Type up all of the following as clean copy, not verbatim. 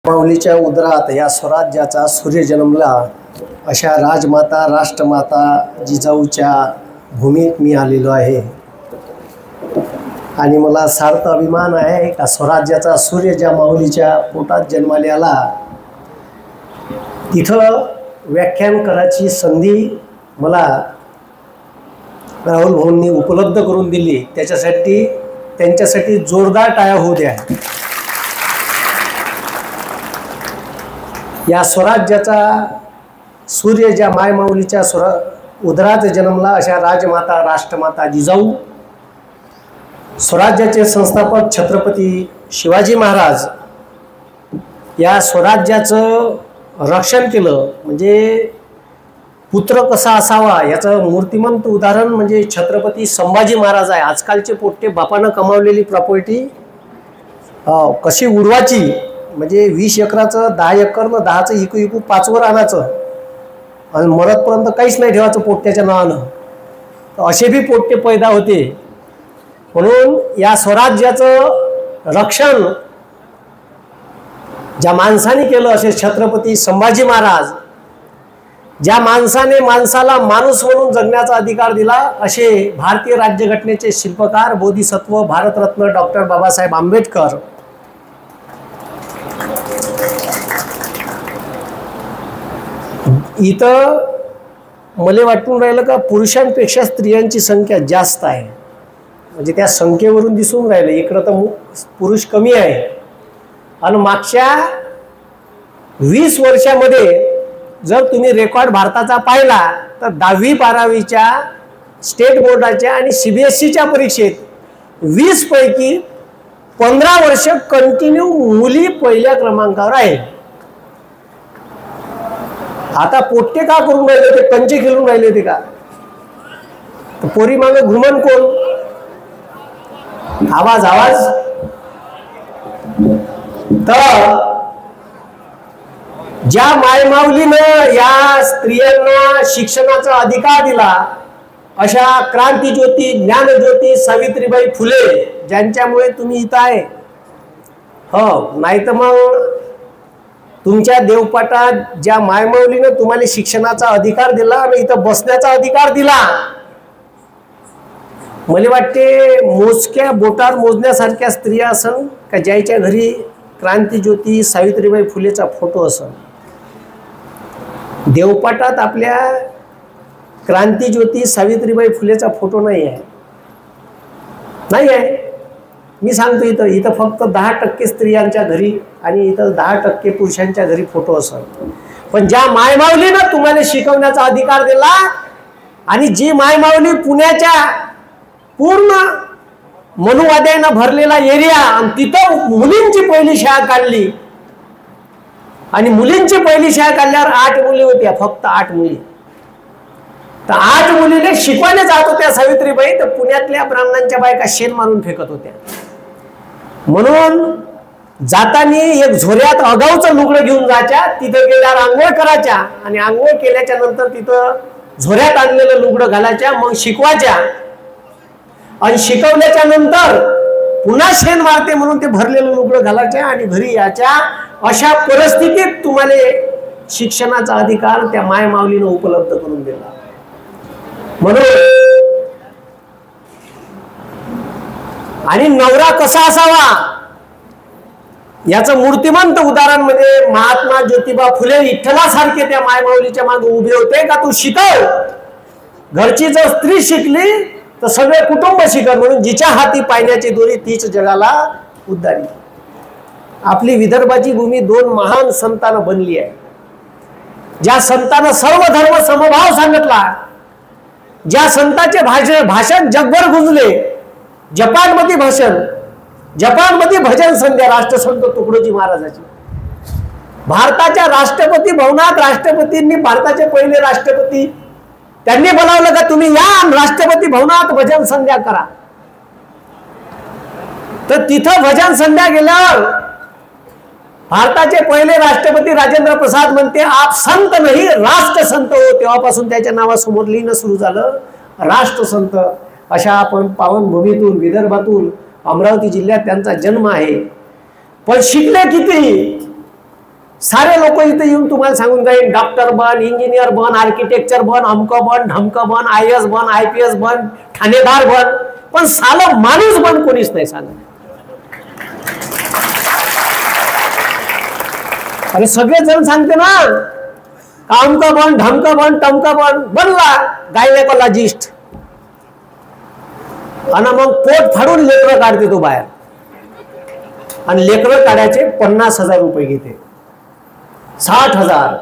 माऊलीच्या उदरात या स्वराज्याचा सूर्य जन्मला, अशा राजमाता राष्ट्रमाता जिजाऊच्या भूमीत मी आलेलो आहे आणि मला सार्थ अभिमान आहे का स्वराज्याचा सूर्य ज्या माऊलीच्या पोटात जन्माला आला तिथं व्याख्यान करायची संधी मला राहुल भाऊंनी उपलब्ध करून दिली। त्यांच्यासाठी जोरदार टाळ्या होऊ द्या। या स्वराज्याचा सूर्य ज्या मायमाऊलीच्या उदरात जन्मला, अशा राजमाता राष्ट्रमाता जिजाऊ, स्वराज्याचे संस्थापक छत्रपती शिवाजी महाराज या स्वराज्याचं रक्षण केलं। म्हणजे पुत्र कसा असावा याचं मूर्तिमंत उदाहरण म्हणजे छत्रपती संभाजी महाराज आहे। आजकालचे पोट्टे बापानं कमावलेली प्रॉपर्टी कशी उडवायची, म्हणजे 20 एकराचं 10 एकर न 10चं इकू 5वर आणायचं आणि मरतपर्यंत काहीच नाही ठेवायचं पोट्ट्याच्या नावानं। असे बी पोट्टे पैदा होते। म्हणून या स्वराज्याचं रक्षण ज्या माणसाने केलं असे छत्रपती संभाजी महाराज, ज्या माणसाने माणसाला माणूस म्हणून जगण्याचा अधिकार दिला असे भारतीय राज्यघटनेचे शिल्पकार बोधिसत्व भारतरत्न डॉक्टर बाबासाहेब आंबेडकर, इथं मला वाटून राहिलं का पुरुषांपेक्षा स्त्रियांची संख्या जास्त आहे। म्हणजे त्या संख्येवरून दिसून राहिलं इकडं तर पुरुष कमी आहे आणि मागच्या 20 वर्षामध्ये जर तुम्ही रेकॉर्ड भारताचा पाहिला तर 10वी 12वीच्या स्टेट बोर्डाच्या आणि CBSEच्या परीक्षेत 20 पैकी 15 वर्ष कंटिन्यू मुली पहिल्या क्रमांकावर आहेत। आता पोट्टे का करून राहिले होते, कंचे खेळून राहिले होते का? पोरी मागे घुमन कोण? आवाज तर ज्या मायमाऊलीनं या स्त्रियांना शिक्षणाचा अधिकार दिला अशा क्रांतीज्योती ज्ञानज्योती सावित्रीबाई फुले, ज्यांच्यामुळे तुम्ही इथं आहे। हो, नाही तर मग तुमच्या देवपाटात ज्या मायमाऊलीनं तुम्हाला शिक्षणाचा अधिकार दिला आणि इथं बसण्याचा अधिकार दिला, मला वाटते मोजक्या बोटार मोजण्यासारख्या स्त्रिया असन का ज्याच्या घरी क्रांतीज्योती सावित्रीबाई फुलेचा फोटो असन। देवपाटात आपल्या क्रांतीज्योती सावित्रीबाई फुलेचा फोटो नाही आहे। मी सांगतो इथं फक्त 10% स्त्रियांच्या घरी आणि इथं 10% पुरुषांच्या घरी फोटो असत। पण ज्या मायमाऊलीनं तुम्हाला शिकवण्याचा अधिकार दिला आणि जी मायमाऊली पुण्याच्या पूर्ण मनुवाद्यानं भरलेला एरिया आणि तिथं मुलींची पहिली शाळा काढली आणि मुलींची पहिली शाळा काढल्यावर 8 मुली होत्या, फक्त 8 मुली। तर 8 मुलीने शिकवायला जात होत्या सावित्रीबाई, तर पुण्यातल्या ब्राह्मणांच्या बायका शेण मारून फेकत होत्या। म्हणून जाताना एक झोऱ्यात अगाऊचं लुगडं घेऊन जायच्या, तिथे गेल्यावर आंघोळ करायच्या आणि आंघोळ केल्याच्या नंतर तिथं झोऱ्यात आणलेलं लुगडं घालायच्या, मग शिकवायच्या आणि शिकवल्याच्या नंतर पुन्हा शेण मारते म्हणून ते भरलेलं लुगडं घालायच्या आणि घरी यायच्या। अशा परिस्थितीत तुम्हाला शिक्षणाचा अधिकार त्या मायमाऊलीनं उपलब्ध करून दिला। म्हणून आणि नवरा कसा असावा याचं मूर्तिमंत उदाहरण म्हणजे महात्मा ज्योतिबा फुले विठ्ठलासारखे त्या मायमाऊलीच्या मागे उभे होते का तू शिकव, घरची जर स्त्री शिकली तर सगळे कुटुंब शिकल। म्हणून जिच्या हाती पाण्याची दोरी तीच जगाला उद्धारी। आपली विदर्भाची भूमी 2 महान संतांना बनली आहे। ज्या संतांना सर्व धर्म समभाव सांगितला, ज्या संतांचे भाषण जगभर गुंजले, जपानमध्ये भजन संध्या राष्ट्रसंत तुकडोजी महाराजाची, भारताच्या राष्ट्रपती भवनात राष्ट्रपतींनी, भारताचे पहिले राष्ट्रपती त्यांनी बोलावलं का तुम्ही या राष्ट्रपती भवनात भजन संध्या करा। तर तिथं भजन संध्या गेल्यावर भारताचे पहिले राष्ट्रपती राजेंद्र प्रसाद म्हणते आप संत नाही राष्ट्रसंत हो। तेव्हापासून त्याच्या नावासमोर लिहिणं सुरू झालं राष्ट्रसंत। अशा आपण पावनभूमीतून विदर्भातून अमरावती जिल्ह्यात त्यांचा जन्म आहे। पण शिकले किती? सारे लोक इथे येऊन तुम्हाला सांगून जाईल डॉक्टर बन, इंजिनियर बन, आर्किटेक्चर बन, अमकं बन, ढमकं बन, IAS बन, IPS बन, ठाणेदार बन, पण साला माणूस बन कोणीच नाही सांगत. अरे सगळे जण सांगते ना अमकं बन, ढमकं बन, टमकं बन, बनला गायनेकोलॉजिस्ट आणि मग पोट फाडून लेकरं काढते तो बाहेर आणि लेकरं काढायचे 50,000 रुपये घेते, 60,000.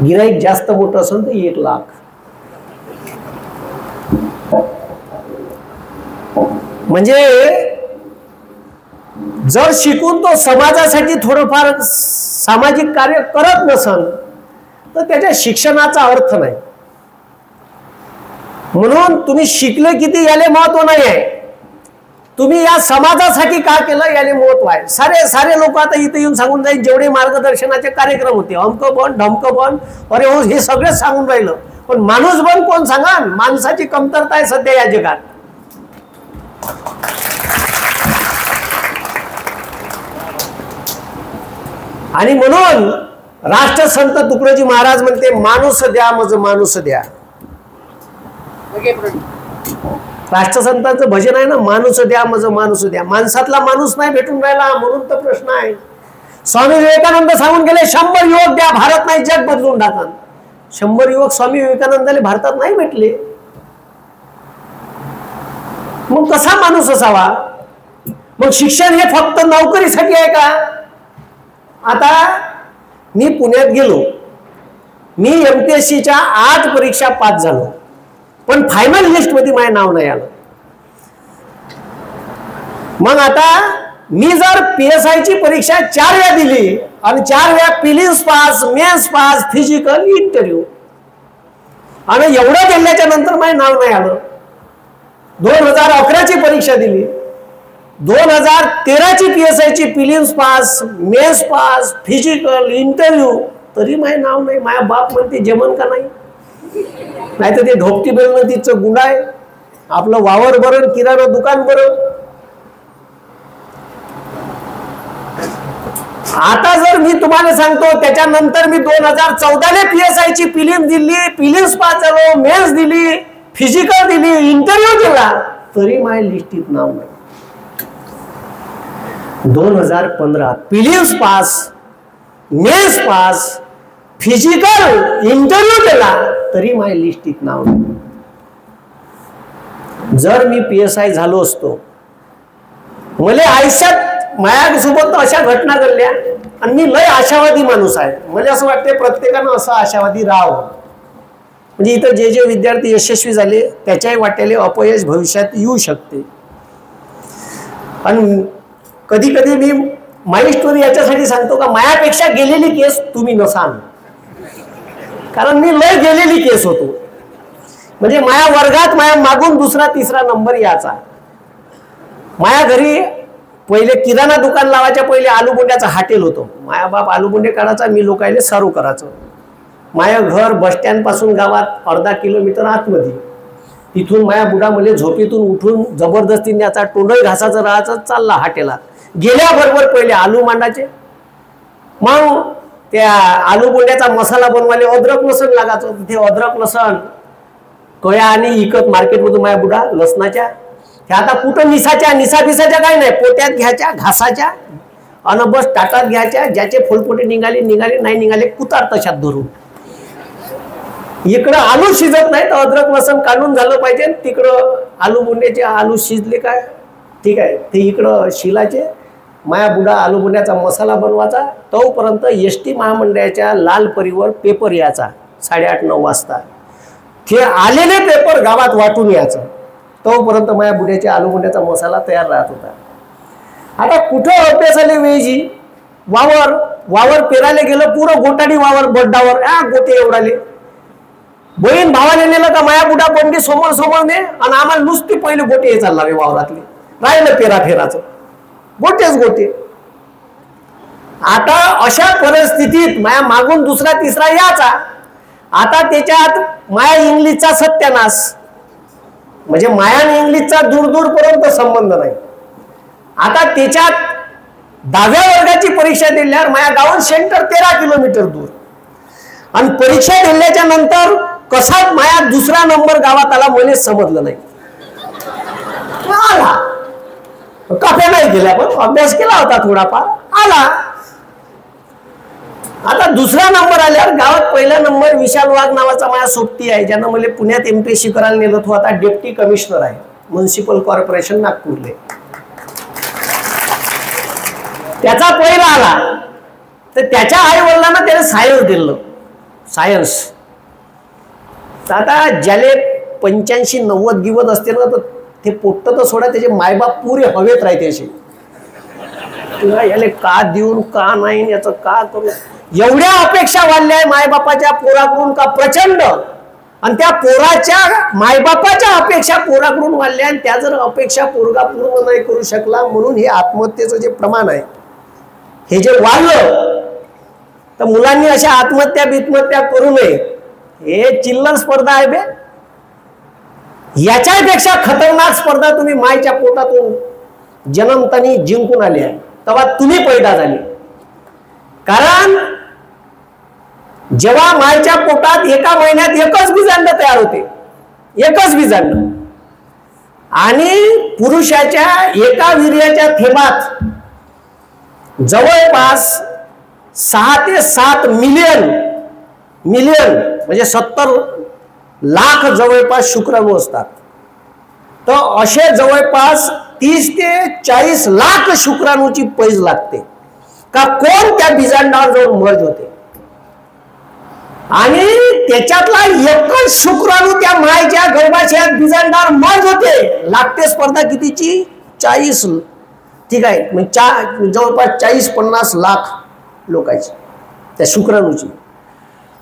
गिराईक जास्त मोठं असेल तर 1,00,000. म्हणजे जर शिकून तो समाजासाठी थोडंफार सामाजिक कार्य करत नसल तर त्याच्या शिक्षणाचा अर्थ नाही. म्हणून तुम्ही शिकले किती याले महत्व नाही आहे, तुम्ही या समाजासाठी का केलं याले महत्व आहे. सारे लोक आता इथे येऊन सांगून जाईल जेवढे मार्गदर्शनाचे कार्यक्रम होते अमकं बन, ढमकं बन, अरे हो हे सगळं सांगून राहिलं, पण माणूस बन कोण सांगा. माणसाची कमतरता आहे सध्या या जगात. आणि म्हणून राष्ट्रसंत तुकडोजी महाराज म्हणते माणूस द्या मज माणूस द्या. राष्ट्रसंतांचं भजन आहे ना, माणूस द्या मज माणूस द्या. माणसातला माणूस नाही भेटून राहिला म्हणून तर प्रश्न आहे. स्वामी विवेकानंद सांगून गेले 100 युवक द्या, भारत नाही जग बदलून टाका. 100 युवक स्वामी विवेकानंदाला भारतात नाही भेटले. मग कसा माणूस असावा. मग शिक्षण हे फक्त नोकरीसाठी आहे का. आता मी पुण्यात गेलो, मी MPSCच्या 8 परीक्षा पास झालो, पण फायनल लिस्ट मध्ये माझे नाव नाही आलं. मग आता मी जर PSI ची परीक्षा 4 वेळा दिली आणि 4 वेळा prelims pass, mains pass, physical, interview आणि एवढं केल्याच्या नंतर माझे नाव नाही आलं. 2011 ची परीक्षा दिली, 2013 ची PSI ची prelims pass, mains pass, physical, interview, तरी माझे नाव नाही. माझ्या बाप म्हणते जमन का नाही. नाही तर ते ढोपटी बेलनं तिचं गुंड आहे, आपलं वावर बरं, किराणा दुकान बरं. आता जर मी तुम्हाला सांगतो त्याच्यानंतर मी 2014 PSI ची प्रिलिम्स दिली, प्रिलिम्स पास झालो, मेन्स दिली, फिजिकल दिली, इंटरव्ह्यू दिला, तरी माझ्या लिस्टीत नाव नाही. 2015 prelims pass, mains pass, physical, interview केला, तरी माझ्या लिस्टीत नाव नाही. जर मी PSI झालो असतो, मला आयुष्यात माझ्यासोबत अशा घटना घडल्या आणि मी लय आशावादी माणूस आहे. मला असं वाटते प्रत्येकानं असं आशावादी राहावं. म्हणजे इथं जे विद्यार्थी यशस्वी झाले त्याच्याही वाट्याले अपयश भविष्यात येऊ शकते. आणि कधी कधी मी माझी स्टोरी याच्यासाठी सांगतो का मायापेक्षा गेलेली केस तुम्ही नसाल, कारण मी लय गेलेली केस होतो. म्हणजे माया वर्गात माया मागून दुसरा तिसरा नंबर याचा. माया घरी पहिले किराणा दुकान लावायच्या पहिले आलूबुंड्याचा हॉटेल होतो. माया बाप आलूबुंडे काढायचा, मी लोकायले सर्व करायचो. माया घर बस स्टँड पासून गावात 1/2 किलोमीटर आतमध्ये. तिथून माया बुडा मला झोपेतून उठून जबरदस्ती न्याचा, तोंडही घासाचं राहायचं, चालला हॉटेलात. गेल्याबरोबर पहिले आलू मांडायचे, मग त्या आलूबुंड्याचा मसाला बनवायला अद्रक लसण लागायचं. तिथे अद्रक लसण कया आणि इकत मार्केटमधून माया बुडा लसणाच्या. त्या आता कुठं निसाबिसाच्या काही नाही, पोट्यात घ्यायच्या, घासाच्या आणि बस ताटात घ्यायच्या. ज्याचे फुलपोटे निघाले नाही निघाले कुतार तशात धरून. इकडं आलू शिजत नाही तर अद्रक लसण काढून झालं पाहिजे. तिकडं आलूबुंड्याचे आलू शिजले काय ठीक आहे, ते इकडं शिलाचे. माया बुडा आलूबुंड्याचा मसाला बनवायचा. तोपर्यंत ST महामंडळाच्या लाल परीवर पेपर यायचा 8:30-9 वाजता. ते आलेले पेपर गावात वाटून यायचं. तोपर्यंत माया बुड्याच्या आलूबुंड्याचा मसाला तयार राहत होता. आता कुठं अभ्यासाले वेळी वावर पेरायला गेलं, पुरं गोटाडी वावर बड्डावर गोटे एवढाले. बहीण भावाने नेलं का माया बुडा बंडी समोर ने आणि आम्हाला नुसती पहिले गोटे हे चालला वावरातले. राहिलं पेरा फेराचं, गोटेच गोटे. आता अशा परिस्थितीत माया मागून दुसरा तिसरा याचा. आता त्याच्यात माया इंग्लिशचा सत्यानाश. म्हणजे माया आणि इंग्लिशचा दूर पर्यंत संबंध नाही. आता त्याच्यात 10व्या वर्गाची परीक्षा दिल्यावर माझ्या गावात सेंटर 13 किलोमीटर दूर, आणि परीक्षा दिल्याच्या नंतर कसा माझ्या दुसरा नंबर गावात आला मला समजलं नाही. आला काफ्या नाही केल्या पण अभ्यास केला होता थोडाफार, आला. आता दुसरा नंबर आल्यावर गावात पहिला नंबर विशाल वाघ नावाचा माझ्या सोबती आहे, ज्यांना मला पुण्यात MPSC करायला नेलं. तो आता डेप्टी कमिशनर आहे म्युन्सिपल कॉर्पोरेशन नागपूरले. त्याचा पहिला आला तर त्याच्या आई वडिलांना त्याने सायन्स दिलं, सायन्स. आता ज्याले 85-90 दिवस असते ना, तर ते पोट्ट तर सोडा, त्याचे मायबाप पुरे हवेत राहते असे. याले का देऊन का नाही, याचं का करू, एवढ्या अपेक्षा वाढल्या आहे मायबापाच्या पोराकडून का प्रचंड. आणि त्या पोराच्या मायबापाच्या अपेक्षा पोराकडून वाढल्या, आणि त्या जर अपेक्षा पोरगा पूर्ण नाही करू शकला, म्हणून हे आत्महत्येचं जे प्रमाण आहे हे जे वाढलं, तर मुलांनी अशा आत्महत्या करू नये. हे चिल्लर स्पर्धा आहे बे. याच्यापेक्षा खतरनाक स्पर्धा तुम्ही मायच्या पोटातून जन्मतानी जिंकून आले आहे, तेव्हा तुम्ही पैदा झाले. कारण जेव्हा मायच्या पोटात एका महिन्यात एकच बीजांड तयार होते, एकच बीजांड, आणि पुरुषाच्या एका वीर्याच्या थेंबात जवळपास 6 ते 7 मिलियन म्हणजे 70 लाख जवळपास शुक्राणू असतात. तर असे जवळपास 30 ते 40 लाख शुक्राणूची पैज लागते का कोण त्या बीजांडावर जाऊन मर्ज होते. आणि त्याच्यातला एकच शुक्राणू त्या मायच्या गर्भाशयात बीजांडावर मर्ज होते. लागते स्पर्धा कितीची? 40. ठीक आहे, म्हणजे जवळपास 40-50 लाख लोकांची त्या शुक्राणूची.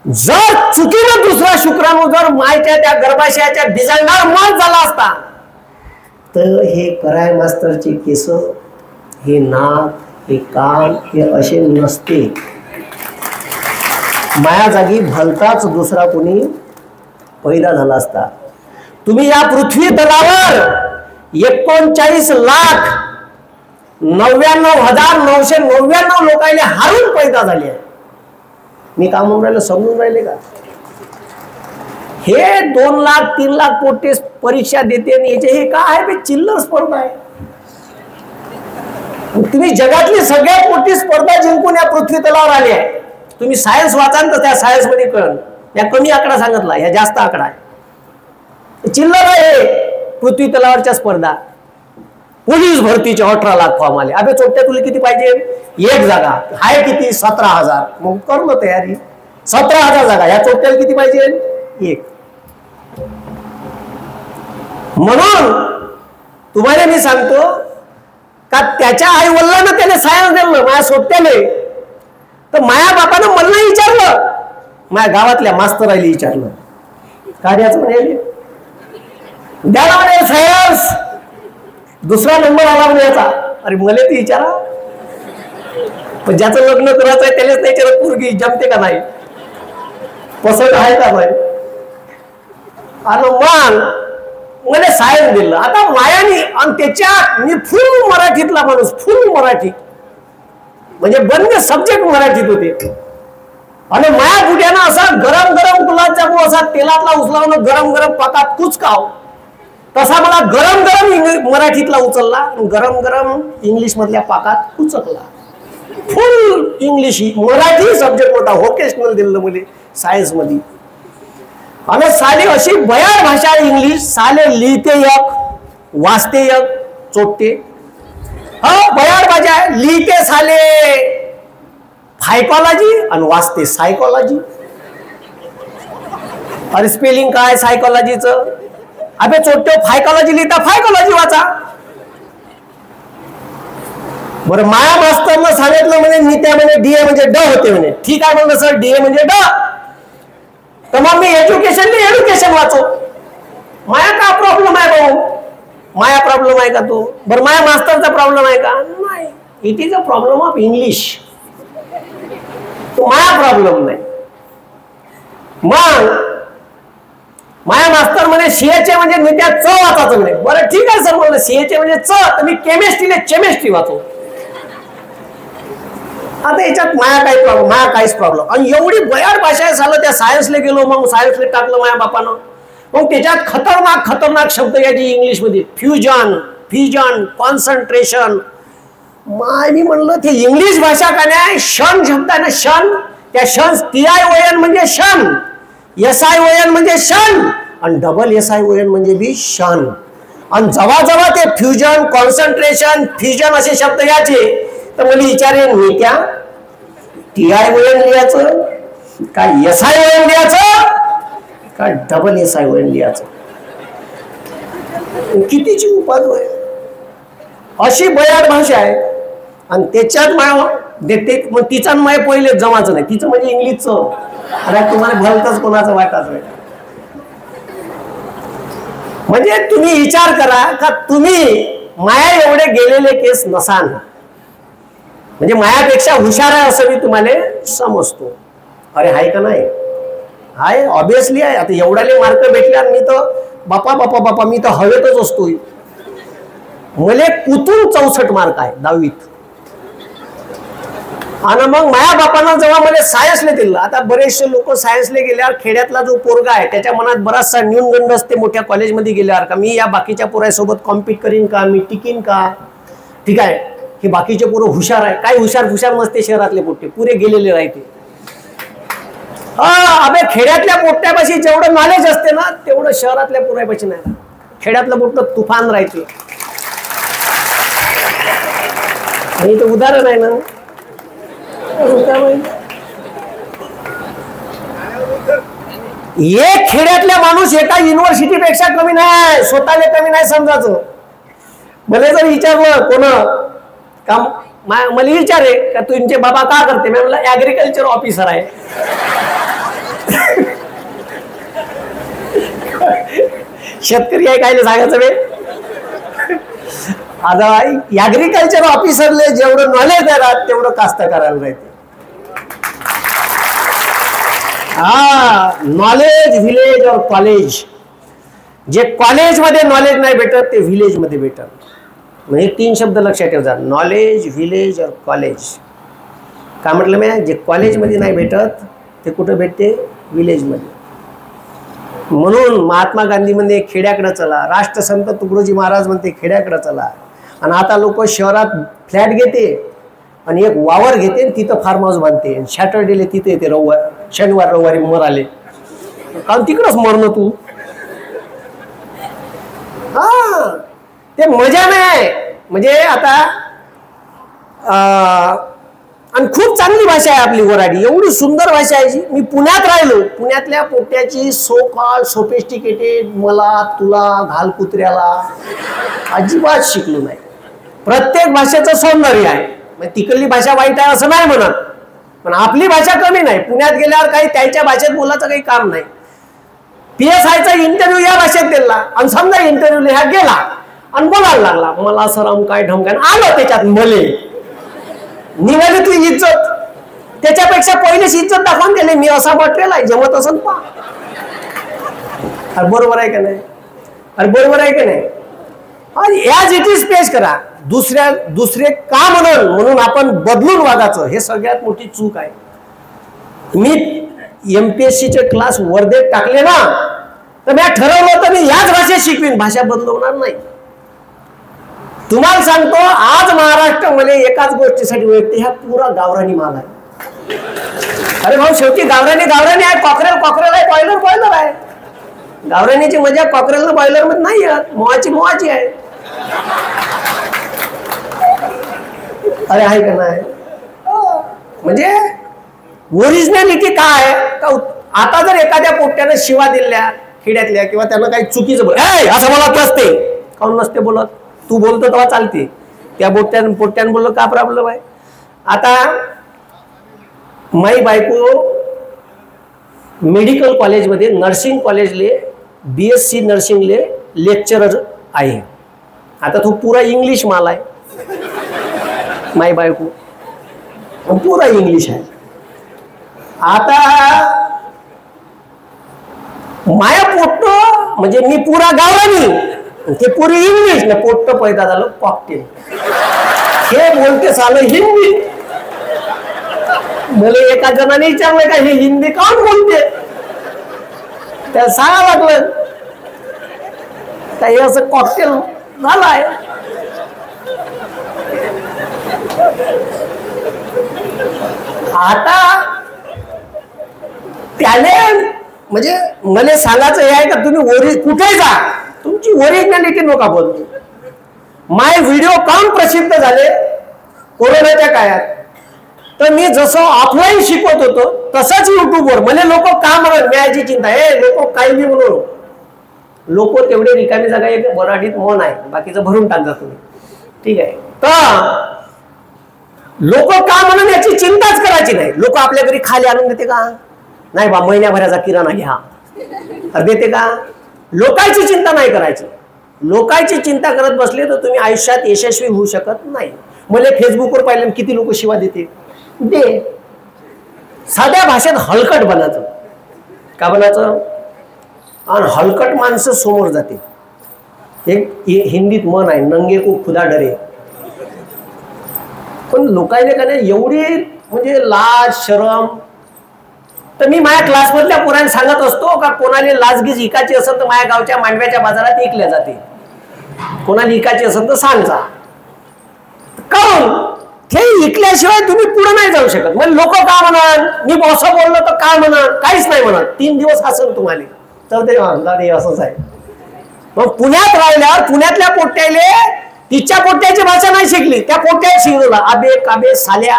जर चुकीनं दुसरा शुक्राणू जर मायच्या त्या गर्भाशयाच्या बीजांडावर मर्ज झाला असता, तर हे कराय मास्तरचे केस, हे नाक, हे कान, हे असे नसते. माया जागी भलताच दुसरा कोणी पैदा झाला असता. तुम्ही या पृथ्वी तलावर 39,99,999 लोकांना हारून पैदा झाले आहे. मी का म्हणून राहिलो समजून राहिले का? हे 2 लाख 3 लाख पोटे परीक्षा देते आणि याचे हे काय आहे? चिल्लर स्पर्धा आहे. तुम्ही जगातली सगळ्यात मोठी स्पर्धा जिंकून या पृथ्वी तलावर आली आहे. तुम्ही सायन्स वाचाल तर त्या सायन्स मध्ये कळण. या कमी आकडा सांगितला, या जास्त आकडा आहे. चिल्लर आहे पृथ्वी तलावरच्या स्पर्धा. पोलीस भरतीचे 18 लाख फॉर्म आले. अबे चोट्या तुला किती पाहिजे? एक जागा आहे किती? 17,000. मग कर ना तयारी. 17,000 जागा. या चोट्याला किती पाहिजे? एक. म्हणून तुम्हाला मी सांगतो का त्याच्या आई वडिलांना त्याने सायन्स दिलं, माझ्या सोट्याने. तर माया बापानं मला विचारलं, माझ्या गावातल्या मास्तराला विचारलं, कार्याचं म्हणे द्याला म्हणे सायन्स, दुसरा नंबर आला म्हणे याचा. अरे मला ते विचारा, पण ज्याचं लग्न करायचं आहे त्यालाच नाही विचारत पोरगी जमते का नाही, पसंत आहे का नाही. आणि मग मला सायन्स दिलं. आता मायानी, आणि त्याच्यात मी फुल मराठीतला माणूस, फुल मराठी, म्हणजे बंद सब्जेक्ट मराठीत होते. आणि माया बुड्यानं असा गरम गरम गुलाबजामू असा तेलातला उचलावून गरम गरम पाकात कुचकाव, तसा मला गरम गरम मराठीतला उचलला, गरम गरम इंग्लिश मधल्या पाकात कुचकला. फुल इंग्लिश मराठी सब्जेक्ट होता, व्होकेशनल दिलं मला सायन्स मध्ये. आणि साले अशी बयार भाषा इंग्लिश. साले लिहिते एक, वाचते एक, चोटते. हा बयार भाषा आहे. लिहिते साले फायकॉलॉजी आणि वाचते सायकॉलॉजी. अरे स्पेलिंग काय सायकॉलॉजीचं? अबे चोट्टे फायकॉलॉजी लिहिता फायकॉलॉजी वाचा. बरं माया मास्तरनं सांगितलं म्हणे नित्या म्हणे डीए म्हणजे ड होते म्हणे. ठीक आहे म्हणलं सर, डीए म्हणजे ड. तर मग मी एज्युकेशन वाचो. माया का प्रॉब्लेम आहे भाऊ? माया प्रॉब्लेम आहे का तो? बरं माया मास्तरचा प्रॉब्लेम आहे का? नाही. It is a problem of English. तो माया प्रॉब्लेम नाही. मग माया मास्तर म्हणे सीएचे म्हणजे नित्या च वाचायचं म्हणे. बरं ठीक आहे सर म्हणलं सीएचे म्हणजे च, तर मी केमिस्ट्रीने चेमिस्ट्री वाचो. आता याच्यात माया काहीच प्रॉब्लेम. आणि एवढी बयाड भाषा आहे. झालं त्या सायन्सला गेलो, मग सायन्सला टाकलं माझ्या बापानं. मग त्याच्यात खतरनाक शब्द याची इंग्लिशमध्ये, फ्युजन, कॉन्सन्ट्रेशन. मी म्हणलं ते इंग्लिश भाषा का नाही. क्षण शब्द आहे ना, क्षण. त्या क्षण TION म्हणजे क्षण, SION म्हणजे क्षण, आणि SSION म्हणजे बी क्षण. आणि जेव्हा ते फ्युजन, कॉन्सन्ट्रेशन, फ्युजन असे शब्द याचे, तर मला विचारेन मी त्या TION लिहायचं का SION लिहायचं का SSION लिहायचं. कितीची उपाधू आहे. अशी बयाड भाषा आहे. आणि त्याच्यात देते मग तिचा माय पहिले जमाचं नाही. तिचं म्हणजे इंग्लिशचं. अरे तुम्हाला भलतच कोणाचं वाटायचं. म्हणजे तुम्ही विचार करा का तुम्ही माया एवढे गेलेले केस नसाल, म्हणजे मायापेक्षा हुशार आहे असं मी तुम्हाला समजतो. अरे हाय का नाही? हाय, ऑब्विसली आहे. आता एवढ्याले मार्क भेटल्यावर मी तर बापा मी तर हवेतच असतोय. मला कुठून 64 मार्क आहे 10वीत. आणि मग माझ्या बापानं जेव्हा मला सायन्सला दिलं, आता बरेचसे लोक सायन्सला गेल्यावर खेड्यातला जो पोरगा आहे त्याच्या मनात बराचसा न्यूनगंड असते मोठ्या कॉलेजमध्ये गेल्यावर, का मी या बाकीच्या पोरासोबत कॉम्पिट करीन का, मी टिकीन का. ठीक आहे, हे बाकीचे पोरं हुशार आहे. काय हुशार नसते शहरातले पोट्टे, पुरे गेलेले राहते. अबे खेड्यातल्या पोट्ट्यापाशी जेवढं नॉलेज असते ना तेवढं शहरातल्या पोरापाशी नाही. खेड्यातलं पोट्ट तुफान राहते. आणि ते उदाहरण आहे ना. एक खेड्यातल्या माणूस एका युनिव्हर्सिटीपेक्षा कमी नाही, स्वतःला कमी नाही समजायचं. मला जर विचारलं कोण का, मला विचारे का तुमचे बाबा का करते, मी म्हणलं ऍग्रिकल्चर ऑफिसर आहे. शेतकरी आहे काय सांगायचं बे. आता ऍग्रिकल्चर ऑफिसरले जेवढं नॉलेज आहे तेवढं कास्तकाराला राहते. नॉलेज, विलेज और कॉलेज. जे कॉलेजमध्ये नॉलेज नाही भेटत ते विलेज मध्ये भेटत. म्हणजे 3 शब्द लक्षात ठेवा, नॉलेज, विलेज और कॉलेज. काय म्हटलं मी, जे कॉलेजमध्ये नाही भेटत ते कुठं भेटते, विलेजमध्ये. म्हणून महात्मा गांधी म्हणते खेड्याकडे चला, राष्ट्रसंत तुकडोजी महाराज म्हणते खेड्याकडे चला. आणि आता लोक शहरात फ्लॅट घेते आणि एक वावर घेते आणि तिथं फार्म हाऊस बांधते. सॅटर्डेले तिथे येते, शनिवार रविवारी मर आले, कारण तिकडंच मरणं तू. ते मजा नाही. म्हणजे आता आणि खूप चांगली भाषा आहे आपली वराडी, एवढी सुंदर भाषा आहे. मी पुण्यात राहिलो, पुण्यातल्या पोट्याची सोफिस्टिकेटेड मला तुला घाल कुत्र्याला अजिबात शिकलो नाही. प्रत्येक भाषेचं सौंदर्य आहे. तिकडली भाषा वाईट आहे असं नाही म्हणत, पण आपली भाषा कमी नाही. पुण्यात गेल्यावर काही त्याच्या भाषेत बोलायचं काही काम नाही. PSIचा इंटरव्ह्यू या भाषेत दिला आणि समजा इंटरव्ह्यू लिहा गेला आणि बोलायला लागला, मला सरम काय ढमकाय आलं त्याच्यात, मले निघाली तू इज्जत. त्याच्यापेक्षा पहिलेच इज्जत दाखवून गेले, मी असा म्हटलेला आहे, जमत असं पा. अरे बरोबर आहे का नाही? अरे बरोबर आहे का नाही? ॲज इट इज पेश करा. दुसरे का म्हणून आपण बदलून वागायचं, हे सगळ्यात मोठी चूक आहे. मी MPSCचे क्लास वर्धेत टाकले ना, तर मी ठरवलं होतं मी याच भाषेत शिकवीन, भाषा बदलवणार नाही. तुम्हाला सांगतो, आज महाराष्ट्रामध्ये एकाच गोष्टीसाठी ओळखते, ह्या पुरा गावरानी माल आहे. अरे भाऊ, शेवटी गावरानी आहे, कॉकरेल आहे, बॉयलर आहे. गावरानीची मजा कॉकरेल बॉयलर मध्ये नाही आहे, मोहाची आहे. अरे आहे का नाही? म्हणजे ओरिजिनॅलिटी काय आहे? आता जर एखाद्या पोट्यानं शिवा दिल्या खेड्यातल्या किंवा त्यांना काही चुकीचं असं बोलत नसते, काऊन नसते बोलत? तू बोलतो तेव्हा चालते, त्या पोट्यानं बोललं का प्रॉब्लेम आहे? आता माई बायको मेडिकल कॉलेजमध्ये, नर्सिंग कॉलेजले BSc नर्सिंगले लेक्चरर आहे. आता तो पुरा इंग्लिश माल आहे. माई बायको पुरा इंग्लिश आहे. आता माया पोट्ट म्हणजे मी पुरा गावरानी, ते पुरी इंग्लिश ना, पोट्ट पैदा झालं कॉकटेल. हे बोलते सालं हिंदी. मला एका जणाने विचारलं का हे हिंदी कोण बोलते, त्या सांगा लागलं काही असं कॉकटेल झालाय. आता त्याने म्हणजे मला सांगायचं हे आहे का तुम्ही कुठे जा, तुमची ओरिजिनॅलिटी नका बोलू. माय व्हिडिओ काऊन प्रसिद्ध झाले कोरोनाच्या काळात, तर मी जसं ऑफलाईन शिकवत होतो तसंच युट्यूबवर मला लोक का म्हणत न्यायाची चिंता, हे लोक काही बी म्हणून, लोक तेवढे रिकामी जागा एक मराठीत मन आहे, बाकीचं भरून टाकता तुम्ही, ठीक आहे. तर लोक का म्हणून याची चिंताच करायची नाही. लोक आपल्या घरी खाली आणून देते का, नाही बा महिन्याभराचा किराणा घ्या, देते का. लोकांची चिंता नाही करायची. लोकांची चिंता करत बसले तर तुम्ही आयुष्यात यशस्वी होऊ शकत नाही. मला फेसबुकवर पाहिलं किती लोक शिवा देते, दे. साध्या भाषेत हलकट बनायचं, का बनायचं, आणि हलकट माणसं समोर जाते. एक हिंदीत म्हण आहे, नंगे को खुदा डरे. पण लोकांनी का नाही एवढी म्हणजे लाज शरम. तर मी माझ्या क्लासमधल्या पोरांना सांगत असतो का कोणाला लाजगीज इकायची असेल तर माझ्या गावच्या मांडव्याच्या बाजारात इकल्या जाते, कोणाला इकायची असेल तर सांगा. काऊन हे इकल्याशिवाय तुम्ही पुढे नाही जाऊ शकत. मग लोक का म्हणाल, मी असं बोललो तर काय म्हणाल, काहीच नाही म्हणत. 3 दिवस हसल तुम्हाला, तर ते म्हणतात असंच आहे. मग पुण्यात राहिल्यावर पुण्यातल्या पोट्याले तिच्या पोट्याची भाषा नाही शिकली, त्या पोट्यात शिकवला आबे काबे साल्या,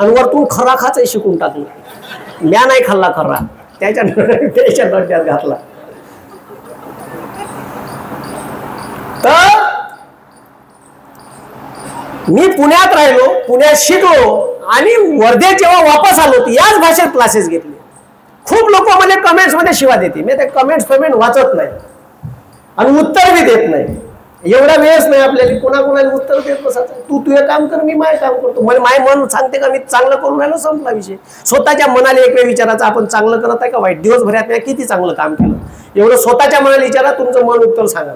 आणि वरतून खरा खाच शिकून टाकलं. म्या नाही खाल्ला खरा, त्याच्या डोक्यात घातला. तर मी पुण्यात राहिलो, पुण्यात शिकलो, आणि वर्धेत जेव्हा वापस आलो याच भाषेत क्लासेस घेतले. खूप लोक मला कमेंट्स मध्ये शिवा देते, मी ते कमेंट्स वाचत नाही आणि उत्तर बी देत नाही. एवढा वेळच नाही आपल्याला कोणाकोणाला उत्तर देत बसायचं. तू तुझे काम कर, मी माय काम करतो. मला माय मन सांगते का मी चांगलं करून राहिलो, संपला विषय. स्वतःच्या मनाला एक वेळ विचारायचं आपण चांगलं करत आहे का वाईट, दिवसभरात मी किती चांगलं काम केलं, एवढं स्वतःच्या मनाला विचारा, तुमचं मन उत्तर सांगा.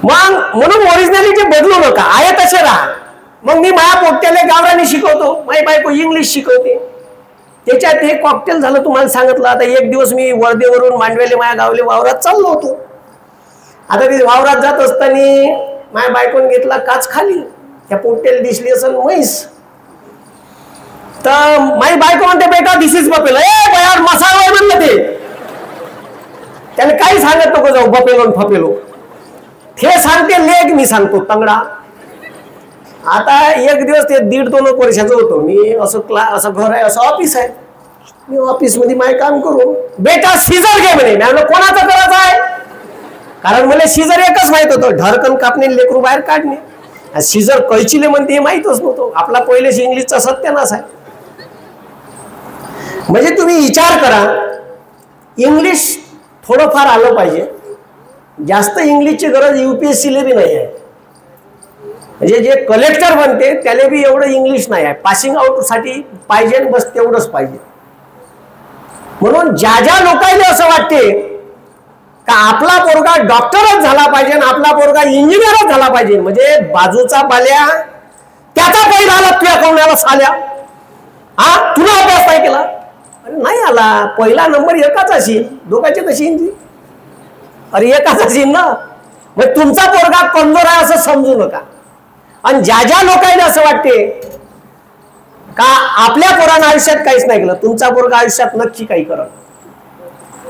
मग म्हणून ओरिजिनॅलिटी बदलू नका, आहे तसे राहा. मग मी माझ्या पोट्याला गावरानी शिकवतो, माझी बायको इंग्लिश शिकवते, त्याच्यात हे कॉकटेल झालं तुम्हाला सांगितलं. आता एक दिवस मी वर्धेवरून मांडवेले माझ्या गावले वावरात चाललो होतो. आता ते वावरात जात असताना माझ्या बायकोने घेतला काच खाली, त्या पोट्याला दिसली असेल म्हैस. तर माझी बायको म्हणते बेटा दिस इज बपेलो. ए बयार मसाला म्हणलं ते, त्याने काही सांगत नको जाऊ बपेलो फपेलो, हे सांगते लेख, मी सांगतो तंगडा. आता एक दिवस ते 1.5-2 वर्षाचं होतो मी, असं घर आहे, असं ऑफिस आहे, मी ऑफिस मध्ये माझे काम करू. बेटा सीझर घे म्हणे. मी कोणाचं करायचं आहे, कारण मला सीझर एकच माहित होतं, ढरकन कापणे लेकरू बाहेर काढणे. सीझर कैचिले म्हणते हे माहितच नव्हतं. आपला पहिलेच इंग्लिशचा सत्यानाश आहे. म्हणजे तुम्ही विचार करा, इंग्लिश थोडंफार आलं पाहिजे. जास्त इंग्लिशची गरज UPSCला बी नाही आहे. म्हणजे जे कलेक्टर बनते त्याला बी एवढं इंग्लिश नाही आहे. पासिंग आउट साठी पाहिजे, बस तेवढंच पाहिजे. म्हणून ज्या ज्या लोकांना असं वाटते का आपला पोरगा डॉक्टरच झाला पाहिजे, आपला पोरगा इंजिनियरच झाला पाहिजे, म्हणजे बाजूचा बाल्या त्याचा पहिला आला तुझ्या कोणाला साल्या, हा तुला अभ्यास नाही केला, अरे नाही आला, पहिला नंबर एकाच असेल, दोघांची कशी इंजी, अरे एकाच असेल ना. मग तुमचा पोरगा कमजोर आहे असं समजू नका. आणि ज्या ज्या लोकांना असं वाटते का आपल्या पोरानं आयुष्यात काहीच नाही केलं, तुमचा पोरगा आयुष्यात नक्की काही करत.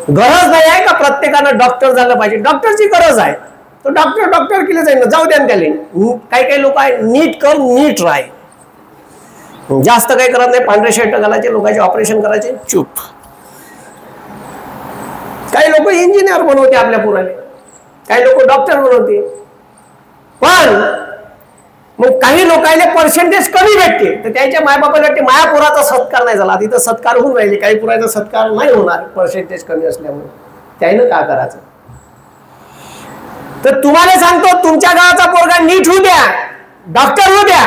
गरज नाही आहे का प्रत्येकानं डॉक्टर झालं पाहिजे, डॉक्टरची गरज आहे, तो डॉक्टर केलं जाईल ना, जाऊ द्या त्याला. काही लोक आहे नीट कर नीट राय, जास्त काही करत नाही, पांढरे शर्ट घालायचे, लोकांचे ऑपरेशन करायचे, चूप. काही लोक इंजिनियर बनवते आपल्या पोराने, काही लोक डॉक्टर बनवते. पण मग काही लोकांना पर्सेंटेज कमी भेटते, तर त्याच्या मायबापाला वाटते माया पोराचा सत्कार नाही झाला, तिथं सत्कार होऊन राहिले, काही पोराचा सत्कार नाही होणार पर्सेंटेज कमी असल्यामुळे. त्यानं का करायचं. तर तुम्हाला सांगतो, तुमच्या गावाचा पोरगा नीट होऊ द्या, डॉक्टर होऊ द्या,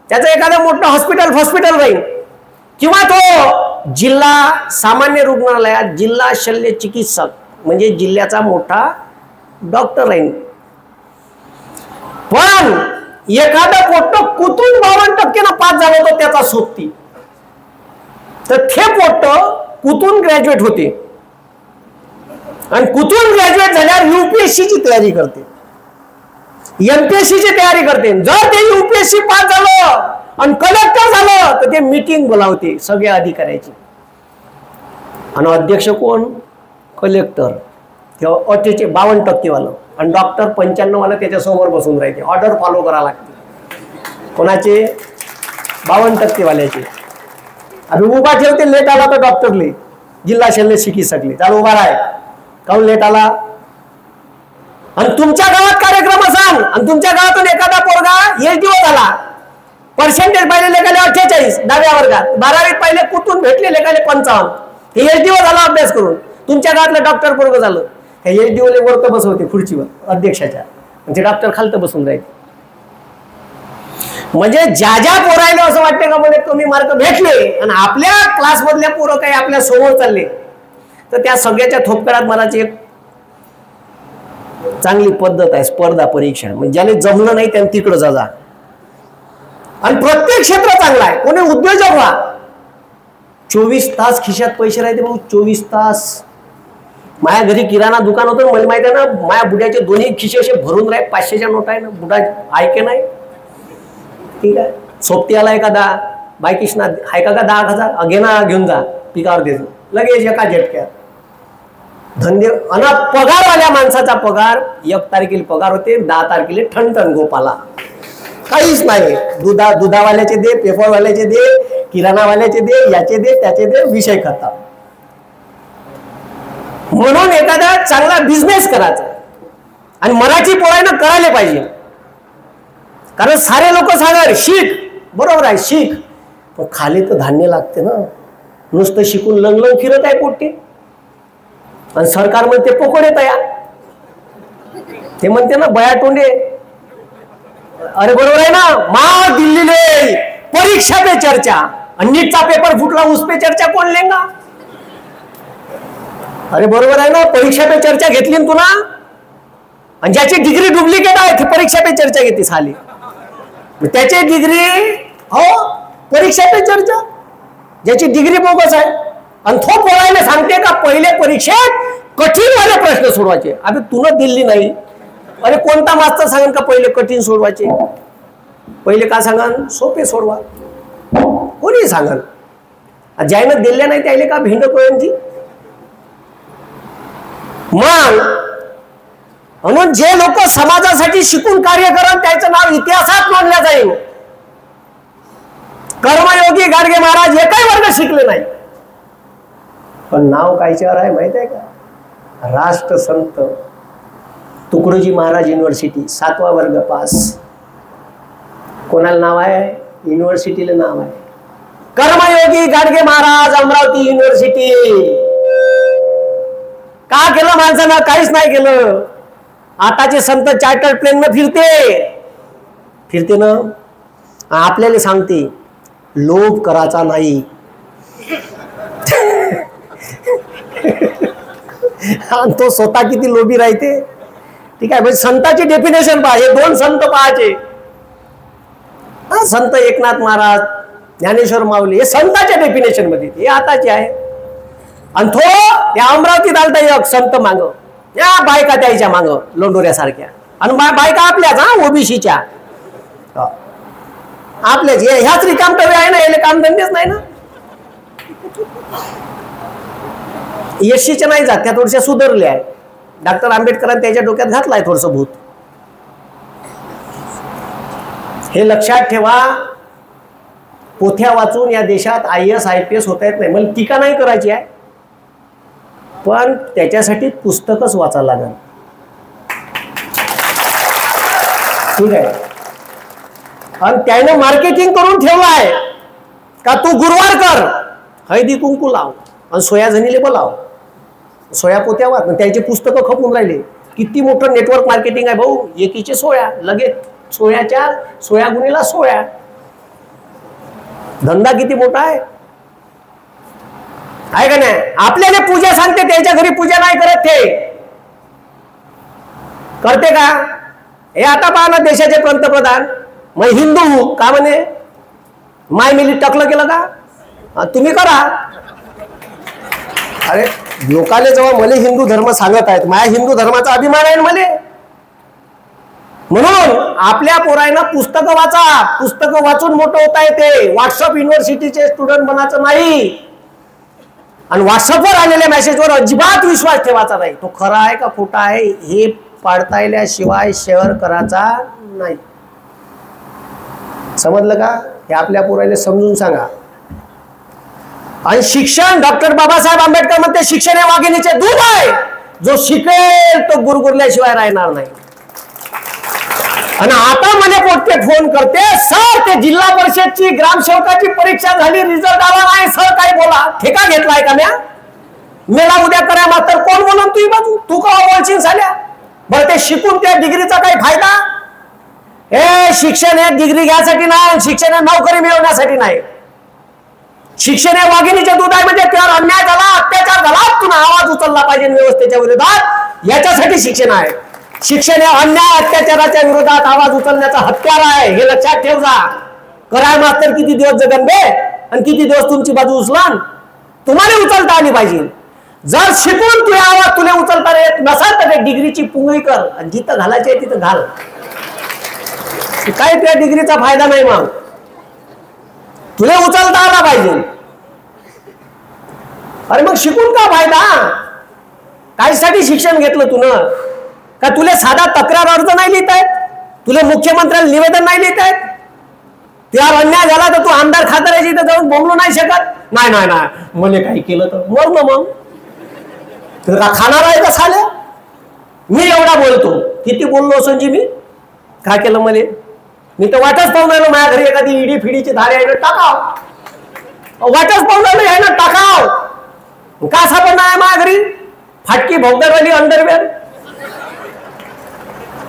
त्याचं एखादं मोठं हॉस्पिटल राहील, किंवा तो जिल्हा सामान्य रुग्णालयात जिल्हा शल्य चिकित्सक म्हणजे जिल्ह्याचा मोठा डॉक्टर राहील. पण एखादा पोट्ट कुठून 52% पास झाला होता त्याचा सोबती, तर ते पोट्ट कुठून ग्रॅज्युएट होते आणि कुठून ग्रॅज्युएट झाल्यावर UPSC ची तयारी करते, MPSC ची तयारी करते. जर ते UPSC पास झालं आणि कलेक्टर झालं तर ते मीटिंग बोलावते सगळ्या अधिकाऱ्याची, आणि अध्यक्ष कोण? कलेक्टर. तेव्हा 52% वाला आणि डॉक्टर 95 वाला त्याच्या समोर बसून राहते, ऑर्डर फॉलो करावं लागते. कोणाचे? 52% वाल्याचे. आणि उभा ठेवते, लेट आला तर डॉक्टरले, जिल्हा शल्य शिकी सकले चाल उभा राय, काऊन लेट आला? आणि तुमच्या गावात कार्यक्रम सांग, आणि तुमच्या गावातून एखादा पोरगा SDO झाला, पर्सेंटेज पाहिले लेखाले 48 10व्या वर्गात, 12वीत पाहिले कुठून भेटले लेखाले 55, हे SDO झाला अभ्यास करून. तुमच्या गावातलं डॉक्टर पोरग झालं, हे SDO ले वरत बसवते खुर्चीवर अध्यक्षाच्या, म्हणजे डॉक्टर खालत बसून राहील. म्हणजे ज्या ज्या पोरायला असं वाटते का म्हणजे कमी मार्क भेटले आणि आपल्या क्लास मधल्या पोरं काही आपल्या समोर चालले, तर त्या सगळ्याच्या थोपकारात मनाची एक चांगली पद्धत आहे, स्पर्धा परीक्षा. म्हणजे ज्याने जमलं नाही त्याने तिकडं जा, आणि प्रत्येक क्षेत्र चांगला आहे. कोणी उद्योजक व्हा, 24 तास खिशात पैसे राहते भाऊ, 24 तास. माझ्या घरी किराणा दुकान होतं, मला माहिती आहे ना, माझ्या बुड्याचे दोन्ही खिशे असे भरून राहिले, 500च्या नोट आहे ना, बुडा ऐके नाही. ठीक आहे, सोबती आला एखादा बायकिष्णा ऐका का 10,000 घे ना, घेऊन जा, पिकावर देतो लगेच एका झटक्यात. धंदे अन पगारवाल्या माणसाचा पगार 1 तारखेला पगार होते, 10 तारखेला ठणठण गोपाला, काहीच नाही. दुधावाल्याचे दे, पेपरवाल्याचे दे, किराणावाल्याचे दे, याचे दे, त्याचे दे, विषय खतम. म्हणून एखादा चांगला बिझनेस करायचा, आणि मराठी पोरांना करायला पाहिजे. कारण सारे लोक सांगा शिक, बरोबर आहे शिक, पण खाली तर धान्य लागते ना. नुसतं शिकून लंगलंग फिरत आहे पोट्टी, आणि सरकार म्हणते पकोडे तयार, ते म्हणते ना बया तोंडे. अरे बरोबर आहे ना, मा दिल्लीले परीक्षा पे चर्चा, आणि नीटचा पेपर फुटला उस पे चर्चा कोण लेंगा? अरे बरोबर आहे ना, परीक्षा पे चर्चा घेतली ना तुला, आणि ज्याची डिग्री डुप्लिकेट आहे ती परीक्षा पे चर्चा घेते साली, त्याची डिग्री हो परीक्षा पे चर्चा, ज्याची डिग्री बोगस आहे. आणि तो पोरायला सांगते का पहिले परीक्षेत कठीण वाले प्रश्न सोडवायचे. अबे तुला दिल्ली नाही, अरे कोणता मास्तर सांगेन का पहिले कठीण सोडवायचे, पहिले का सांगन सोपे सोडवा, कोणी सांगन. ज्यानं दिल्या नाही त्याला का भिंड कोणची. मग म्हणून जे लोक समाजासाठी शिकून कार्य करत त्याचं नाव इतिहासात मानलं जाईल. कर्मयोगी गाडगे महाराज एकही वर्ग शिकले नाही, पण नाव कायच्यावर आहे माहित आहे का? राष्ट्रसंत तुकडोजी महाराज युनिव्हर्सिटी 7वा वर्ग पास. कोणाला नाव आहे? युनिव्हर्सिटीला नाव आहे कर्मयोगी गाडगे महाराज अमरावती युनिव्हर्सिटी. का केलं माणसानं? काहीच नाही केलं. आताचे संत चार्टर्ड प्लेन न फिरते ना, आपल्याला सांगते लोभ करायचा नाही. आणि तो स्वतः किती लोभी राहते. ठीक आहे, म्हणजे संताची डेफिनेशन पहा, हे 2 संत पाहायचे. संत एकनाथ महाराज, ज्ञानेश्वर माऊली, हे संताच्या डेफिनेशन मध्ये, हे आताचे आहे. आणि तो या अमरावतीत आलता एक संत मांग, या बायका त्याच्या मांग लोंडोऱ्यासारख्या, आणि बायका आपल्याच हा ओबीसीच्या आपल्याच, ह्याच रिकामटवे आहे ना, याला कामधंदेच नाही ना. यशीच्या नाही जात, त्या थोड्याशा सुधारल्या आहे. डॉक्टर आंबेडकरांनी त्याच्या डोक्यात घातलाय थोडस भूत. हे लक्षात ठेवा, पोथ्या वाचून या देशात IAS IPS होता येत नाही. मला टीका नाही करायची आहे, पण त्याच्यासाठी पुस्तकच वाचायला लागेल. ठीक आहे, आणि त्याने मार्केटिंग करून ठेवलं आहे का तू गुरुवार कर, हळदी कुंकू लाव आणि सोया जणीले बोलाव, सोया पोत्या वाच. त्याचे पुस्तकं खपून राहिले. किती मोठं नेटवर्क मार्केटिंग आहे भाऊ. एकीचे सोया, लगेच सोयाच्या सोया गुणीला सोया. धंदा किती मोठा आहे का नाही? आपल्याला पूजा सांगते, त्याच्या घरी पूजा नाही करत, ते करते का? हे आता पहा ना, देशाचे पंतप्रधान मग हिंदू का म्हणे, माय मिली टकलं केलं का, तुम्ही करा. अरे लोकाले जेव्हा मला हिंदू धर्म सांगत आहेत, माझ्या हिंदू धर्माचा अभिमान आहे मला. म्हणून आपल्या पोरांना पुस्तकं वाचा, पुस्तकं वाचून मोठं होता येते. व्हॉट्सअप युनिव्हर्सिटीचे स्टुडंट बनायचं नाही. आणि व्हॉट्सअपवर आलेल्या मेसेजवर अजिबात विश्वास ठेवायचा नाही. तो खरा आहे का खोटा आहे हे पाडतायल्याशिवाय शेअर करायचा नाही. समजलं का? हे आपल्या पोराला समजून सांगा. आणि शिक्षण, डॉक्टर बाबासाहेब आंबेडकर म्हणते शिक्षण हे वाघिणीचे दूध आहे. जो शिकेल तो गुरगुरल्याशिवाय राहणार नाही. आणि आता मला पोटके फोन करते, सर ते जिल्हा परिषदची ग्रामसेवकाची परीक्षा झाली, रिझल्ट आला नाही सर, काय बोला, ठेका घेतलाय का म्या? मेला उद्या करा मात्र कोण बोलून तुझी बाजू, तू का बोलशील साल्या? बरं ते शिकून त्या डिग्रीचा काही फायदा? हे शिक्षण हे डिग्री घ्यायसाठी नाही, शिक्षण हे नोकरी मिळवण्यासाठी नाही. शिक्षण हे वाघिणीचे दूध आहे. म्हणजे त्यावर अन्याय झाला, अत्याचार झाला, तुला आवाज उचलला पाहिजे व्यवस्थेच्या विरोधात, याच्यासाठी शिक्षण आहे. शिक्षण हे अन्याय अत्याचाराच्या विरोधात आवाज उचलण्याचा हत्यार आहे, हे लक्षात ठेव जा. कराय मास्तर किती दिवस जगन बे आणि किती दिवस तुमची बाजू उचलान, तुम्हाला उचलता आली पाहिजे. जर शिकून तुझे आवाज तुला उचलता येत नसाल तर डिग्रीची पुंगळी कर आणि जिथं घालायची आहे तिथं घाल. काय त्या डिग्रीचा फायदा नाही. मग तुला उचलता आला पाहिजे. अरे मग शिकून का फायदा? कायसाठी शिक्षण घेतलं तुला? का तुला साधा तक्रार अर्ज नाही लिहित आहेत? तुला मुख्यमंत्र्याला निवेदन नाही लिहित आहेत? त्यावर अन्याय झाला तर तू आमदार खासदाराची इथं जाऊन बोंबलू नाही शकत? नाही नाही नाही मला काही केलं तर मर ना. मग तुला का खाणार आहे का साल्या? मी एवढा बोलतो, किती बोललो असंजी मी? काय केलं मला? मी तर वाटच पाहून राहिलो माझ्या घरी एखादी इडी फिडीची धारे आहे ना टाकाव, वाटच पाहून राहिलो आहे ना टाकाव. का सापडणार आहे माझ्या घरी फाटकी भोगदारवाली अंडरवेअर?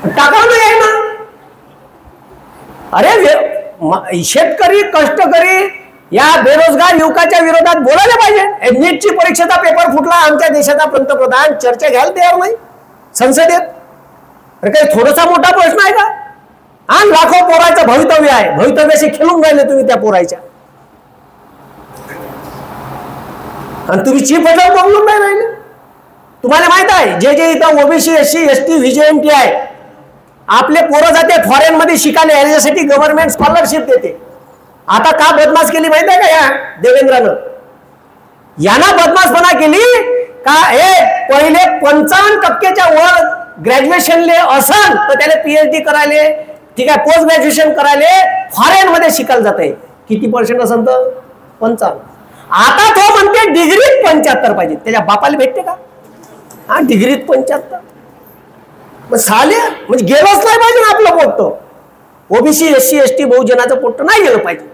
टाकाव नाही आहे ना. अरे शेतकरी कष्टकरी या बेरोजगार युवकाच्या विरोधात बोलायला पाहिजे. नीटची परीक्षेचा पेपर फुटला, आमच्या देशाचा पंतप्रधान चर्चा घ्यायला तयार नाही संसदेत. अरे काही थोडासा मोठा प्रश्न आहे का? आणि लाखो पोराचं भवितव्य आहे, भवितव्याशी खेळून राहिले तुम्ही त्या पोराच्या. आणि तुम्ही चीफ पदावर बोलून नाही राहिले. तुम्हाला माहित आहे जे जे इथं ओबीसी एससी एसटी व्हीजेएमटी आहे, आपले पोरं जाते फॉरेन मध्ये शिकायला, याच्यासाठी गव्हर्नमेंट स्कॉलरशिप देते. आता का बदमाश केली माहित आहे का या देवेंद्रानं? यांना बदमाशपणा केली का हे पहिले 55% वर ग्रॅज्युएशनले असन तर त्याला पीएचडी करायले, ठीक आहे, पोस्ट ग्रॅज्युएशन करायले फॉरेन मध्ये शिकायला जाते. किती पर्सेंट असन तर 55. आता तो म्हणते डिग्रीत 75 पाहिजे. त्याच्या बापाला भेटते का? हा डिग्रीत 75. मग साले म्हणजे गेलंच नाही पाहिजे ना आपलं पोट. ओबीसी एससी एसटी बहुजनाचं पोट नाही गेलं पाहिजे.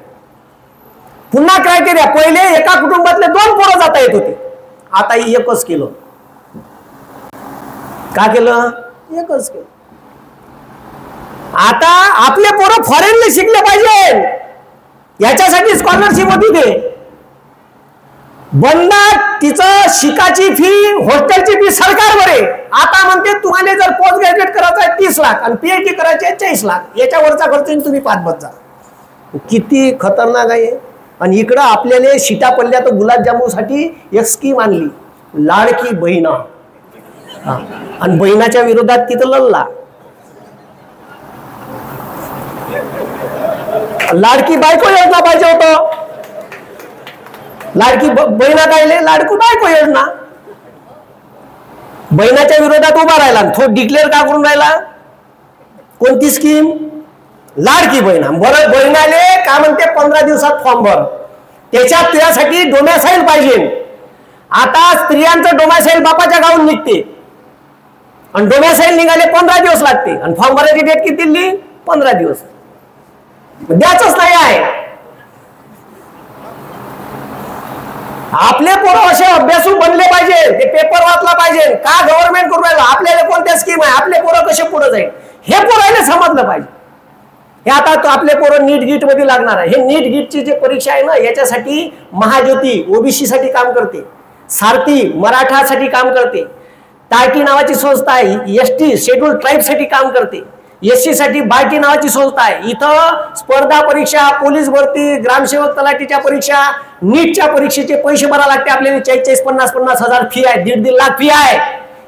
पुन्हा क्रायटेरिया, पहिले एका कुटुंबातले 2 पोरं जाता येत होते, आता एकच केलं. का केलं? एकच केलं. आता आपले पोरं फॉरेनला शिकले पाहिजे, याच्यासाठी स्कॉलरशिप होती. ते बंद तिचं शिकाची फी, हॉस्टेलची फी सरकार भरे. आता म्हणते तुम्हाला जर पोस्ट ग्रॅज्युएट करायचं आहे 30 लाख आणि पीएचडी करायचे आहे 40 लाख, याच्यावरचा खर्च तुम्ही पाच बस जा. किती खतरनाक आहे. आणि इकडं आपल्याला शिटा पडल्या तर गुलाबजामुसाठी एक स्कीम आणली, लाडकी बहिणा. आणि बहिणाच्या विरोधात तिथं लढला. लाडकी बायको योजना पाहिजे होतं. लाडकी बहिणा काढले, लाडकी बायको योजना. बहिणाच्या विरोधात उभा राहिला, तो डिक्लेअर का करून राहिला? कोणती स्कीम? लाडकी बहिणा. बरं बहिणाले का म्हणते 15 दिवसात फॉर्म भर, त्याच्यात तुझ्यासाठी डोमॅसाईल पाहिजे. आता स्त्रियांचं डोमॅसाईल बापाच्या गावून निघते आणि डोमॅसाईल निघाले 15 दिवस लागते आणि फॉर्म भरायची डेट किती दिली? 15 दिवस. द्यायचंच नाही आहे. आपले पोरं असे अभ्यासू बनले पाहिजे, ते पेपर वाचला पाहिजे. का गव्हर्नमेंट करून राहिलं? आपल्याला कोणत्या स्कीम आहे, आपले पोरं कसे पुढे जाईल हे पोरायला समजलं पाहिजे. हे आता आपले पोरं नीट गीट मध्ये लागणार आहे. हे नीट गीटची जी परीक्षा आहे ना, याच्यासाठी महाज्योती ओबीसी साठी काम करते, सारथी मराठासाठी काम करते, टार्टी नावाची संस्था आहे एसटी शेड्यूल ट्राईब साठी काम करते. एससी साठी बार्टी नावाची संस्था आहे. इथं स्पर्धा परीक्षा, पोलीस भरती, ग्रामसेवक तलाठीच्या परीक्षा, नीटच्या परीक्षेचे पैसे भरावे लागते आपल्याला. 40-50 हजार फी आहे, 1.5 लाख फी आहे.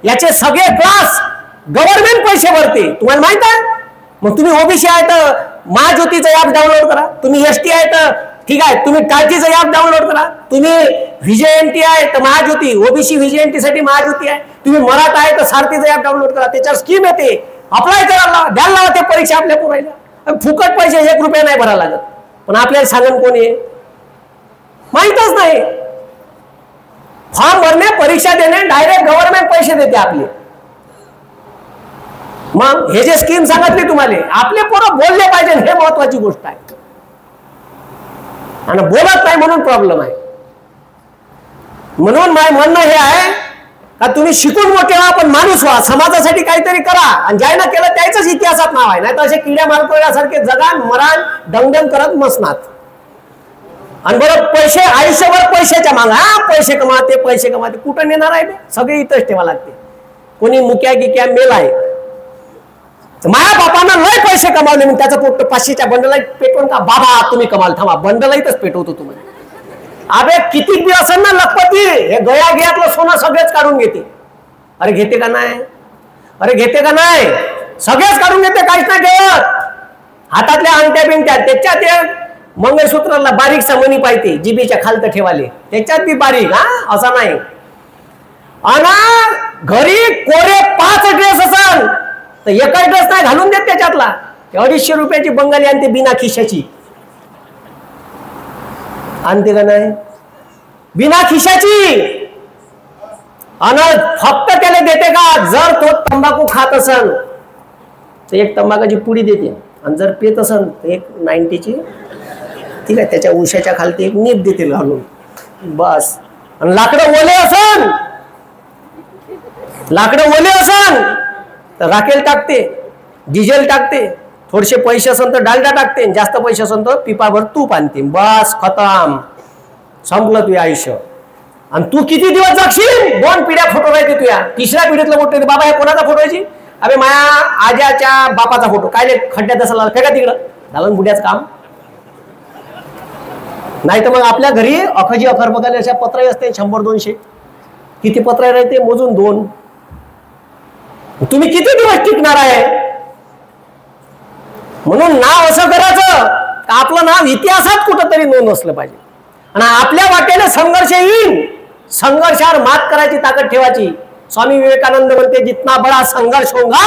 याचे सगळे क्लास गव्हर्नमेंट पैसे भरते, तुम्हाला माहित आहे. मग तुम्ही ओबीसी आहे तर महाज्योतीचं ऍप डाउनलोड करा. तुम्ही एसटी आहे तर ठीक आहे, तुम्ही टाकीचं ऍप डाउनलोड करा. तुम्ही व्हीजेएनटी आहे तर महाज्योती, ओबीसी व्हीजेएनटी साठी महाज्योती आहे. तुम्ही मराठा आहे तर सारथीचं ऍप डाउनलोड करा. त्याच्यावर स्कीम येते, अप्लाय करायला द्यायला लावा ते परीक्षा आपल्या पोरायला. फुकट पैसे 1 रुपया नाही भरायला लागत. पण आपल्याला सांगून कोण आहे माहितच नाही. फॉर्म भरणे, परीक्षा देणे, डायरेक्ट गव्हर्नमेंट पैसे देते आपले. मग हे जे स्कीम सांगितली तुम्हाला, आपले पोरं बोलले पाहिजे, हे महत्वाची गोष्ट आहे. आणि बोलत नाही म्हणून प्रॉब्लेम आहे. म्हणून माझं म्हणणं हे आहे का तुम्ही शिकून मोठे व्हा, पण माणूस व्हा, समाजासाठी काहीतरी करा. आणि ज्यानं केलं त्याच इतिहासात नाव आहे. नाही तर असे किड्या मालकोळ्यासारखे जगान मरान डंगडंग करत मसनात. आणि बरं पैसे आयुष्यभर पैशाच्या माग, हा पैसे कमाते पैसे कमाते, कुठं नेणार आहे? सगळे इथंच ठेवा लागते. कोणी मुक्या गिक्या मेल आहे. माझ्या बापानं लय पैसे कमावले, मग त्याचं पोट 500च्या बंडला पेटवून का बाबा तुम्ही कमाल, थांबा बंडला इथंच पेटवतो तुम्हाला. अबे किती बी असेल ना लखपती, हे गया गियातलं सोनं सगळेच काढून घेते. अरे घेते का नाही? अरे घेते का नाही? सगळेच काढून घेते, काहीच नाही ठेवत. हातातल्या अंगठ्या बिंगट्या त्याच्यात मंगळसूत्राला बारीक समनी पाहिजे, जिबीच्या खालत ठेवाले त्याच्यात बी बारीक, हा असा नाही. आणि घरी कोरे 5 ड्रेस असाल तर एका ड्रेस नाही घालून देत त्याच्यातला. 250 रुपयाची बंगाली आणते बिना खिशाची, आणते का नाही? बिना खिशाची. आणि फक्त त्याला देते का जर तो तंबाखू खात असेल तर 1 तंबाखाची पुडी देते, आणि जर पेत असेल तर 1 90ची, ठीक आहे, त्याच्या उशाच्या खालती 1 नीप देतील घालून, बस. आणि लाकडं ओले असन तर राखेल टाकते, डिझेल टाकते, थोडेसे पैसे असेल तर डालडा टाकते, जास्त पैसे असेल तर पिपाभर तूप आणते, बस खतम, संपलं तुझे आयुष्य. आणि तू किती दिवस जगशील? 2 पिढ्या फोटो राहते तुझ्या, 3ऱ्या पिढीतलं मोठे बाबा हे कोणाचा फोटो आहे? अबे माया आज्याच्या बापाचा फोटो, काय खड्ड्यात असा फेका तिकडं, झालं बुड्याचं काम. नाही तर मग आपल्या घरी अखजी अखर बघायला अशा पत्राई असते 100-200, किती पत्राई राहते मोजून 2. तुम्ही किती दिवस टिकणार आहे? म्हणून नाव असं करायचं का आपलं नाव इतिहासात कुठंतरी नोंद असलं पाहिजे. आणि आपल्या वाटेने संघर्ष येईल, संघर्षावर मात करायची ताकद ठेवायची. स्वामी विवेकानंद म्हणते जितना बड़ा संघर्ष होगा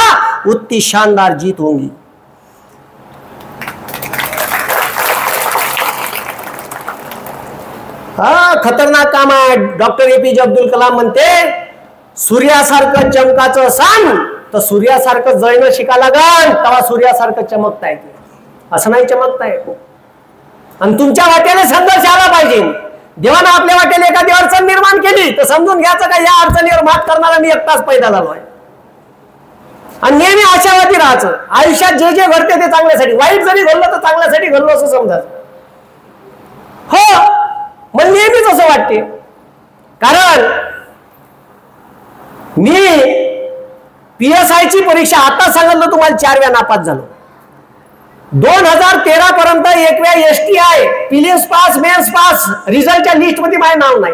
उतनी शानदार जीत होगी. हा खतरनाक काम आहे. डॉक्टर APJ अब्दुल कलाम म्हणते सूर्यासारखं चमकाचं सांग तर सूर्यासारखं जळणं शिका लागल, तेव्हा सूर्यासारखं चमकता येते. असं नाही चमकता येत. आणि तुमच्या वाटेने संघर्ष आला पाहिजे. देवानं आपल्या वाटेने एखादी अडचण निर्माण केली तर समजून घ्यायचं का या अडचणीवर मात करणारा मी एकटाच पैदा झालो आहे. आणि नेहमी आशावादी राहायचं. आयुष्यात जे जे घडते ते चांगल्यासाठी, वाईट जरी घडलं तर चांगल्यासाठी घडलं असं समजायचं. हो, मला नेहमीच असं वाटते. कारण मी PSI ची परीक्षा आता सांगितलं तुम्हाला 4 वेळा नापास झालो. 2013 पर्यंत 1 वेळा STI prelims pass, mains pass, रिझल्टच्या लिस्ट मध्ये माझे नाव नाही.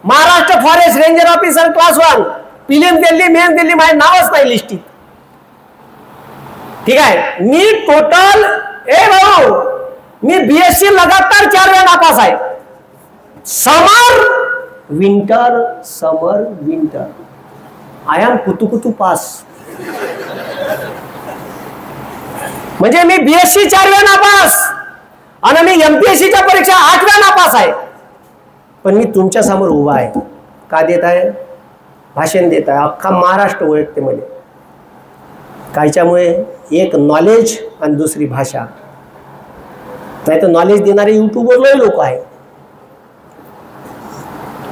Maharashtra forest ranger officer class 1 prelims दिल्ली, मेन्स दिल्ली, माझे नावच नाही लिस्टीत. ठीक आहे, मी टोटल मी BSc लगातार 4 वेळा नापास आहे. समर विंटर आय एम कुतुकुतू पास. म्हणजे मी BSc 4 वेळा नापास आणि मी MPSCच्या परीक्षा 8 वेळा नापास आहे. पण मी तुमच्या समोर उभा आहे. का देत आहे? भाषण देत आहे. अख्खा महाराष्ट्र ओळखते मला. कायच्यामुळे? एक नॉलेज आणि दुसरी भाषा. नाही तर नॉलेज देणारे युट्यूबवर लोक आहेत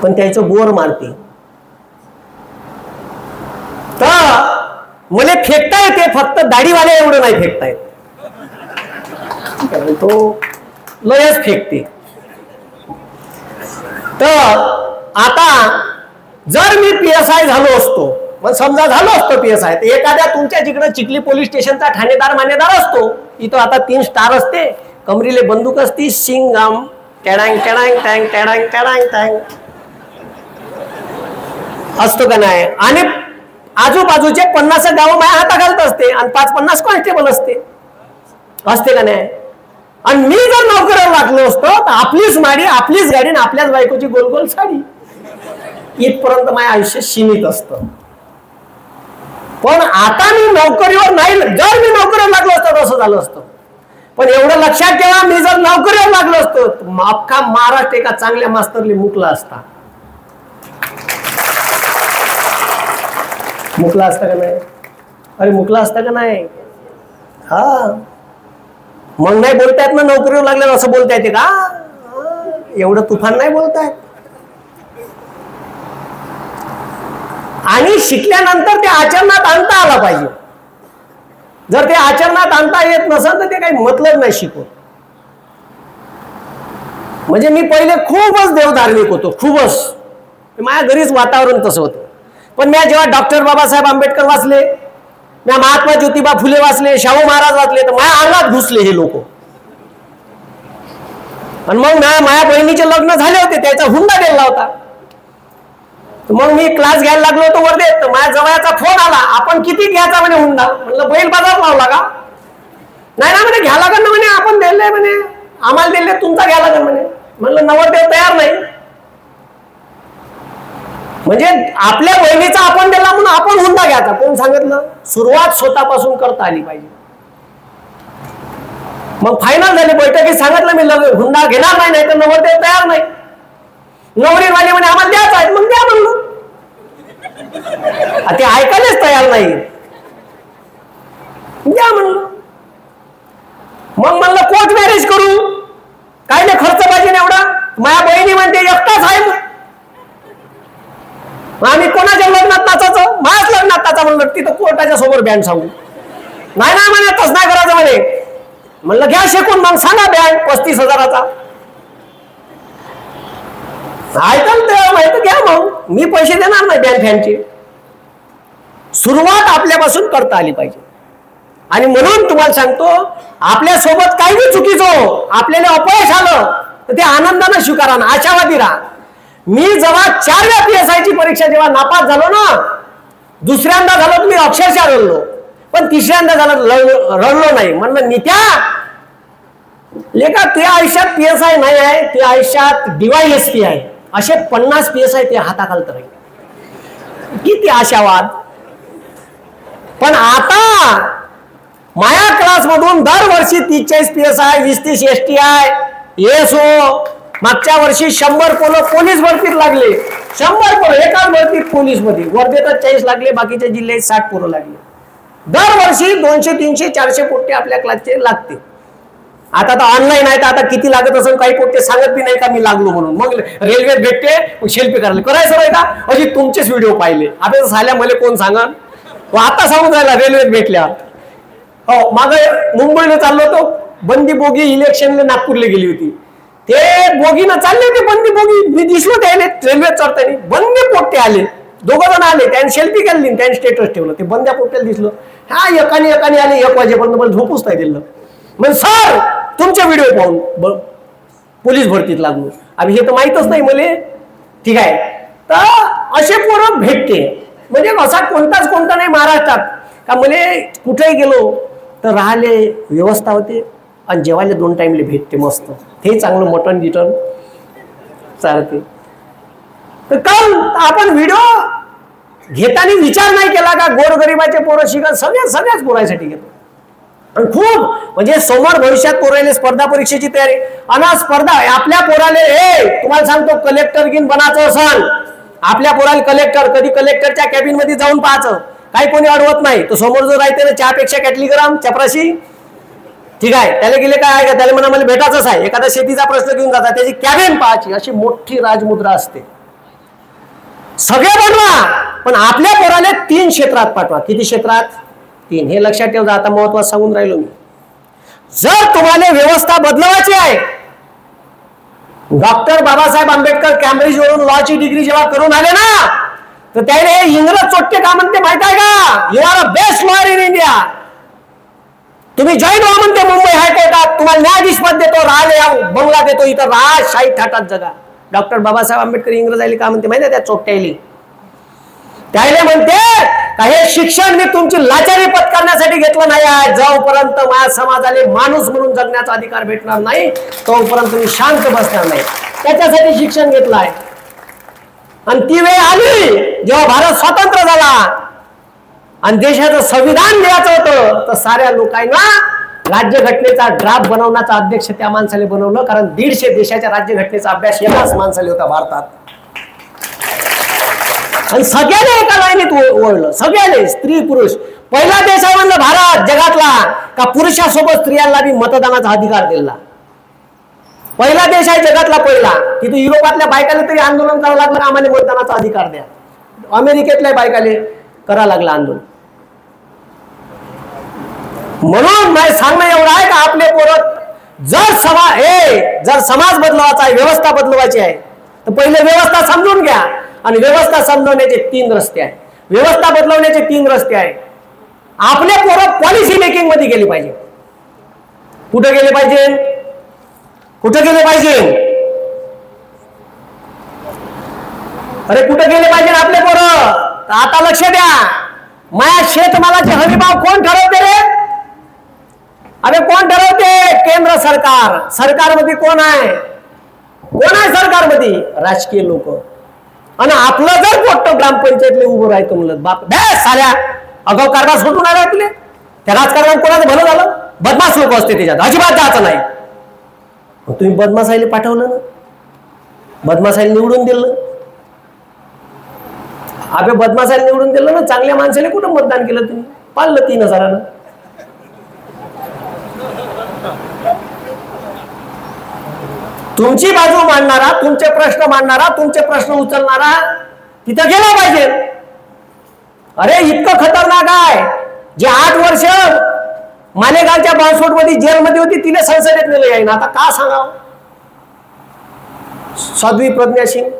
पण त्याचं बोर मारते. तर मला फेकता येते, फक्त दाढीवाले एवढं नाही फेकता येत. तो लयच फेकते. तर आता जर मी PSI झालो असतो मग समजा झालो असतो PSI, तर एखाद्या तुमच्या जिकडे चिखली पोलीस स्टेशनचा ठाणेदार मानेदार असतो, इथं आता 3 स्टार असते, कमरीले बंदूक असती, सिंगम टँग टँग टँग टँग टँग टँग असतो का नाही, आणि आजूबाजूचे 50 गाव माझ्या हाताखालत असते आणि 5-50 कॉन्स्टेबल असते का नाही. आणि मी जर नोकरीवर लागलो असतो तर आपलीच माडी, आपलीच गाडी, आपल्याच बायकोची गोल गोल साडी, इथपर्यंत माझं आयुष्य सीमित असतं. पण आता मी नोकरीवर नाही, जर मी नोकरीवर लागलो असतो तर असं झालं असतं. पण एवढं लक्षात ठेवा, मी जर नोकरीवर लागलो असतो तर अख्खा महाराष्ट्र एका चांगल्या मास्तरली मुकला असता. मुकला असता का नाही? अरे मुकला असता का नाही? हा, मग नाही बोलतायत ना नोकरीवर लागल्यावर असं बोलता येते का? एवढं तुफान नाही बोलतायत. आणि शिकल्यानंतर ते आचरणात आणता आला पाहिजे. जर ते आचरणात आणता येत नसेल तर ते काही मतलब नाही शिकवत. म्हणजे मी पहिले खूपच देवधार्मिक होतो, खूपच, माझ्या घरीच वातावरण तसं होतं. पण मी जेव्हा डॉक्टर बाबासाहेब आंबेडकर वाचले, मी महात्मा ज्योतिबा फुले वाचले, शाहू महाराज वाचले, तर माझ्या अंगात घुसले हे लोक. आणि मग माझ्या बहिणीचे लग्न झाले होते, त्याचा हुंडा दिला होता. मग मी क्लास घ्यायला लागलो होतो वर्धेत, तर माझ्या जवळचा फोन आला, आपण किती घ्यायचा म्हणे हुंडा. म्हणलं बैल बाजार लावला का? नाही ना म्हणे, घ्या लागेल ना म्हणे, आपण दिले म्हणे, आम्हाला दिले, तुमचा घ्या लागेल म्हणे. म्हणलं नवरदेव तयार नाही. म्हणजे आपल्या बहिणीचा आपण दिला म्हणून आपण हुंडा घ्यायचा. कोण सांगितलं? सुरुवात स्वतःपासून करता आली पाहिजे. मग फायनल झाली बैठकीत, सांगितलं मी हुंडा घेणार नाही, तर नवरदेव तयार नाही. नवरीवाले म्हणे आम्हाला द्यायचं आहे, मग द्या म्हणलं. ते ऐकायलाच तयार नाही, द्या म्हणलं. मग म्हणलं कोर्ट मॅरेज करू, काय नाही खर्च पाहिजे एवढा. माझ्या बहिणी म्हणते एकटाच आहे, आम्ही कोणाच्या लग्नात नाचायचं? माझ्याच लग्नात नाचा म्हणलं. तिथं कोर्टाच्या समोर बँड सांगू, नाही ना म्हणे, तसं नाही करायचं म्हणे. म्हणलं घ्या शिकून, मग सांगा बँड 35,000चा. ऐकाल तर माहिती घ्या, मग मी पैसे देणार नाही बँड फॅनचे. सुरुवात आपल्यापासून करता आली पाहिजे. आणि म्हणून तुम्हाला सांगतो, आपल्यासोबत काही चुकीचं आपल्याला अपयश आलं तर ते आनंदानं स्वीकारा, आशावादी राहा. मी जेव्हा 4व्या PSI ची परीक्षा जेव्हा नापास झालो ना, दुसऱ्यांदा झालो तुम्ही अक्षरशः रडलो, पण तिसऱ्यांदा झालं रडलो नाही. म्हणलं नित्या लेखा, ते आयुष्यात PSI नाही आहे, ते आयुष्यात DYSP आहे. असे 50 PSI ते हाताखालत राहील. किती आशावाद. पण आता माया क्लास मधून दरवर्षी 30-40 PSI, 20-30 STI, ASO, मागच्या वर्षी 100 पोलीस भरतीत लागले. 100 पोरं एकाच भरतीत पोलीस मध्ये. वर्धेतच 40 लागले, बाकीच्या जिल्ह्यात 60 पोरं लागले. दरवर्षी 200, 300, 400 पोट्टे आपल्या क्लासचे लागते. आता तर ऑनलाईन आहे, तर आता किती लागत असेल काही पोट्टे सांगत बी नाही का मी लागलो म्हणून. मग रेल्वे भेटते, सेल्फी करायला करायचं नाही का? अशी तुमचेच व्हिडिओ पाहिले. आता झाल्या मला कोण सांगा, आता सांगून राहिला रेल्वेत भेटल्यावर. हो, मागे मुंबईला चाललो होतो, बंदी बोगी इलेक्शनला नागपूरला गेली होती. ते बोगीनं चालले होते, बंदी बोगी, मी दिसलो त्याने रेल्वेत चढताना. बंदी पोट्टे आले, 2 जण आले, त्यांनी सेल्फी केली, त्यांनी स्टेटस ठेवलं. ते बंद्या पोट्ट्याला दिसलं. हा एकाने आले 1 वाजेपर्यंत, मला झोपूच नाही दिलं. म्हणजे सर तुमचे व्हिडिओ पाहून पोलीस भरतीत लागलो. अभि हे तर माहीतच नाही मला. ठीक आहे, तर असे पोरं भेटते. म्हणजे असा कोणता नाही महाराष्ट्रात का मला कुठेही गेलो तर राहिले व्यवस्था होते आणि जेवायला 2 टाइमले भेटते मस्त. हे चांगलं मटण गिटण चालते. तर काल आपण व्हिडिओ घेताना विचार नाही केला का गोरगरिबाचे पोरं शिकत, सगळ्याच पोरांसाठी घेतो. आणि खूप म्हणजे समोर भविष्यात पोरायला स्पर्धा परीक्षेची तयारी. आणि स्पर्धा आपल्या पोराले तुम्हाला सांगतो, कलेक्टर गिन बनायचं असेल, आपल्या पोराला कलेक्टर, कधी कलेक्टरच्या कॅबिन मध्ये जाऊन पाहायचं, काही कोणी अडवत नाही. तो समोर जो राहते ना, चहापेक्षा कॅटली गरम चपराशी, ठीक आहे, त्याला गेले काय आहे का, त्याला म्हणा मला भेटायचंच आहे, एखादा शेतीचा प्रश्न घेऊन जाता, त्याची कॅबिन पाहायची, अशी मोठी राजमुद्रा असते. सगळे बनवा, पण आपल्या पोराला 3 क्षेत्रात पाठवा. किती क्षेत्रात? 3. हे लक्षात ठेवा. आता महत्वाचं सांगून राहिलो मी. जर तुम्हाला व्यवस्था बदलवायची आहे, डॉक्टर बाबासाहेब आंबेडकर कॅम्ब्रिज वरून लॉची डिग्री जेव्हा करून आले ना, तर त्याने इंग्रज चोट्टे का म्हणते माहित आहे का? You are a best lawyer in India. तुम्ही जॉईन व्हा म्हणते मुंबई हायकोर्टात, तुम्हाला न्यायाधीश पद देतो, राहायला बंगला देतो, इथं राहा, शाही थाटात जगा. डॉक्टर बाबासाहेब आंबेडकर इंग्रज आली का म्हणते माहिती आहे? त्या चोट्ट्याली त्याला म्हणते का हे शिक्षण मी तुमची लाचारी पत्करण्यासाठी घेतलं नाही आहे. जोपर्यंत माझ्या समाजाला माणूस म्हणून जगण्याचा अधिकार भेटणार नाही तोपर्यंत तुम्ही शांत बसणार नाही. त्याच्यासाठी शिक्षण घेतलं आहे. आणि ती वेळ आली जेव्हा भारत स्वतंत्र झाला आणि देशाचं संविधान लिहायचं होतं तर साऱ्या लोकांना राज्यघटनेचा ड्राफ्ट बनवण्याचा अध्यक्ष त्या माणसाने बनवलं. कारण 150 देशाच्या राज्यघटनेचा अभ्यास एकाच माणसाला होता भारतात. आणि सगळ्याने एका लाईनीत ओढलं, सगळ्याने, स्त्री पुरुष. पहिला देश आहे म्हणलं भारत जगातला का पुरुषासोबत स्त्रियांना बी मतदानाचा अधिकार दिला. पहिला देश आहे जगातला पहिला. तिथे युरोपातल्या बायकाला तरी आंदोलन करावं लागलं, आम्हाला मतदानाचा अधिकार द्या. अमेरिकेतल्या बायकाले करावं लागलं आंदोलन. म्हणून नाही सांगणं एवढं आहे का आपले पोरं जर समाज बदलवायचा आहे, व्यवस्था बदलवायची आहे तर पहिले व्यवस्था समजून घ्या. आणि व्यवस्था समजवण्याचे 3 रस्ते आहेत. व्यवस्था बदलवण्याचे 3 रस्ते आहेत. आपले पोरं पॉलिसी मेकिंग मध्ये गेले पाहिजे. कुठे गेले पाहिजे? कुठे गेले पाहिजे? अरे कुठे गेले पाहिजे आपले पोरं? आता लक्ष द्या. माया शेतमालाचे हमीभाव कोण ठरवते रे? अरे कोण ठरवते? केंद्र सरकार. सरकारमध्ये कोण आहे? कोण आहे सरकारमध्ये? राजकीय लोक. आणि आपलं जर पोट्ट ग्रामपंचायतले उभं राहायचं म्हणलं बाप साऱ्या अगाऊ कारभार सुटून आले आपले. त्या राजकारणात कोणाचं भलं झालं? बदमाश लोक असते त्याच्यात, अजिबात जायचं नाही. तुम्ही बदमाशाईला पाठवलं ना, बदमाशाईला निवडून दिलं. अबे बदमाशाईला निवडून दिलं ना, चांगल्या माणसाला कुठं मतदान केलं तुम्ही? पाळलं 3000. तुमची बाजू मांडणारा, तुमचे प्रश्न मांडणारा, तुमचे प्रश्न उचलणारा तिथं गेला पाहिजे. अरे इतकं खतरनाक आहे. जे 8 वर्ष मालेगावच्या बॉम्बस्फोट मध्ये जेलमध्ये होती तिने संसदेत नेलं आहे ना. आता का सांगावं? साध्वी प्रज्ञा सिंग.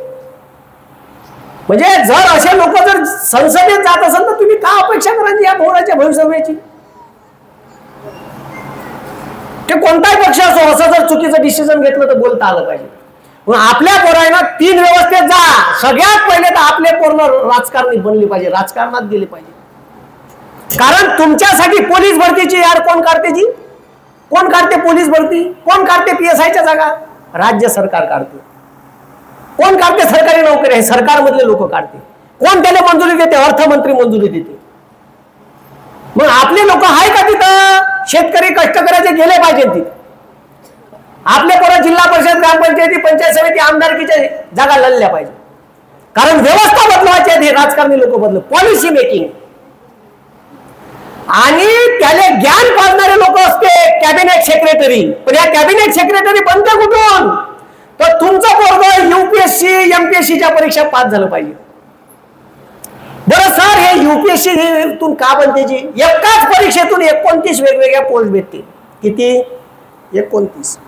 म्हणजे जर असे लोक जर संसदेत जात असेल तर तुम्ही का अपेक्षा करायची या पोराच्या भविष्याची? ते कोणताही पक्ष असो, असं जर चुकीचं डिसिजन घेतलं तर बोलता आलं पाहिजे. आपल्या पोरांना 3 व्यवस्थेत जा. सगळ्यात पहिले तर आपले पोरं राजकारणी बनली पाहिजे, राजकारणात गेले पाहिजे. कारण तुमच्यासाठी पोलीस भरतीची यार कोण काढते? जी कोण काढते पोलीस भरती? कोण काढते PSIच्या जागा? राज्य सरकार काढते. कोण काढते सरकारी नोकरी? आहे सरकारमधले लोक काढते. कोण त्याला मंजुरी देते? अर्थमंत्री मंजुरी देते. मग आपले लोक आहे का तिथं? शेतकरी कष्टकऱ्याचे गेले पाहिजे तिथे. आपले पोरं जिल्हा परिषद, ग्रामपंचायती, पंचायत समिती, आमदारकीच्या जागा लढल्या पाहिजे. कारण व्यवस्था बदलवायची आहे. राजकारणी लोक बदल, पॉलिसी मेकिंग. आणि त्याला ज्ञान पाजणारे लोक असते कॅबिनेट सेक्रेटरी. पण या कॅबिनेट सेक्रेटरी बनते कुठून? तर तुमचं पोरगं UPSC MPSCच्या परीक्षा पास झालं पाहिजे. बरं सर, हे UPSC का बनते? जी एकाच परीक्षेतून 29 वेगवेगळ्या पोस्ट भेटते. किती? 29.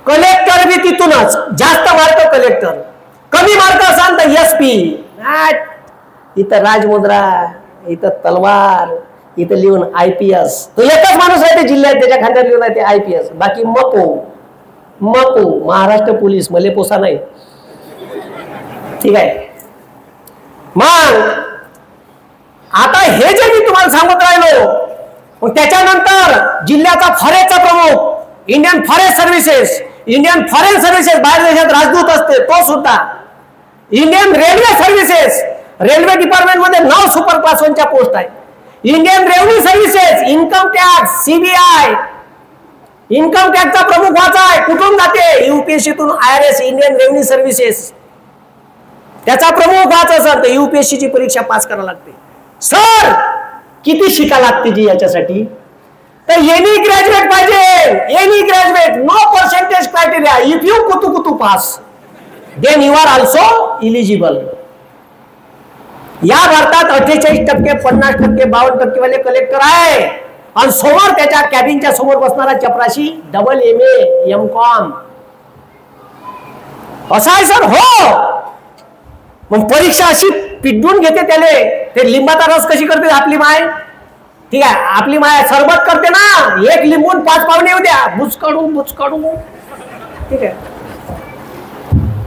कलेक्टर बी तिथूनच. जास्त मार्क कलेक्टर, कमी मार्क असाल तर SP. इथं राजमुद्रा, इथं तलवार, इथं लिहून IPS. तो एकच माणूस आहे ते जिल्ह्यात, त्याच्या खांद्यावर लिहून आहे ते IPS. बाकी मको महाराष्ट्र पोलीस. मले पोसा नाही. ठीक आहे. मग आता हे जे मी तुम्हाला सांगत राहिलो, मग त्याच्यानंतर जिल्ह्याचा फॉरेस्टचा प्रमुख, Indian forest services, Indian foreign services, बाहेर देशात राजदूत असते तो सुद्धा. Indian railway services, railway department मध्ये 9 सुपर क्लास 1च्या पोस्ट आहे. Indian revenue services, income tax, CBI, income टॅक्सचा प्रमुख व्हायचा आहे. कुठून जाते? UPSCतून IRS, इंडियन रेव्हन्यू सर्व्हिसेस. त्याचा प्रमुख व्हायचा असेल तर UPSCची परीक्षा पास करावी लागते. सर किती शिका लागते जी याच्यासाठी? तर एनी ग्रॅज्युएट पाहिजे. Any graduate, no percentage criteria. If you कुतू pass then you are also eligible. या भारतात 48%, 50%, 52% वाले कलेक्टर आहे. आणि समोर त्याच्या कॅबिनच्या समोर बसणारा चपराशी MA MCOM असा आहे सर. हो, मग परीक्षा अशी पिडून घेते त्याले, ते लिंबाचा रस कशी करते आपली माय, ठीक आहे, आपली माय सरबत करते ना, एक लिंबून 5 पावणे येऊ द्या, बुचकाडू, ठीक आहे,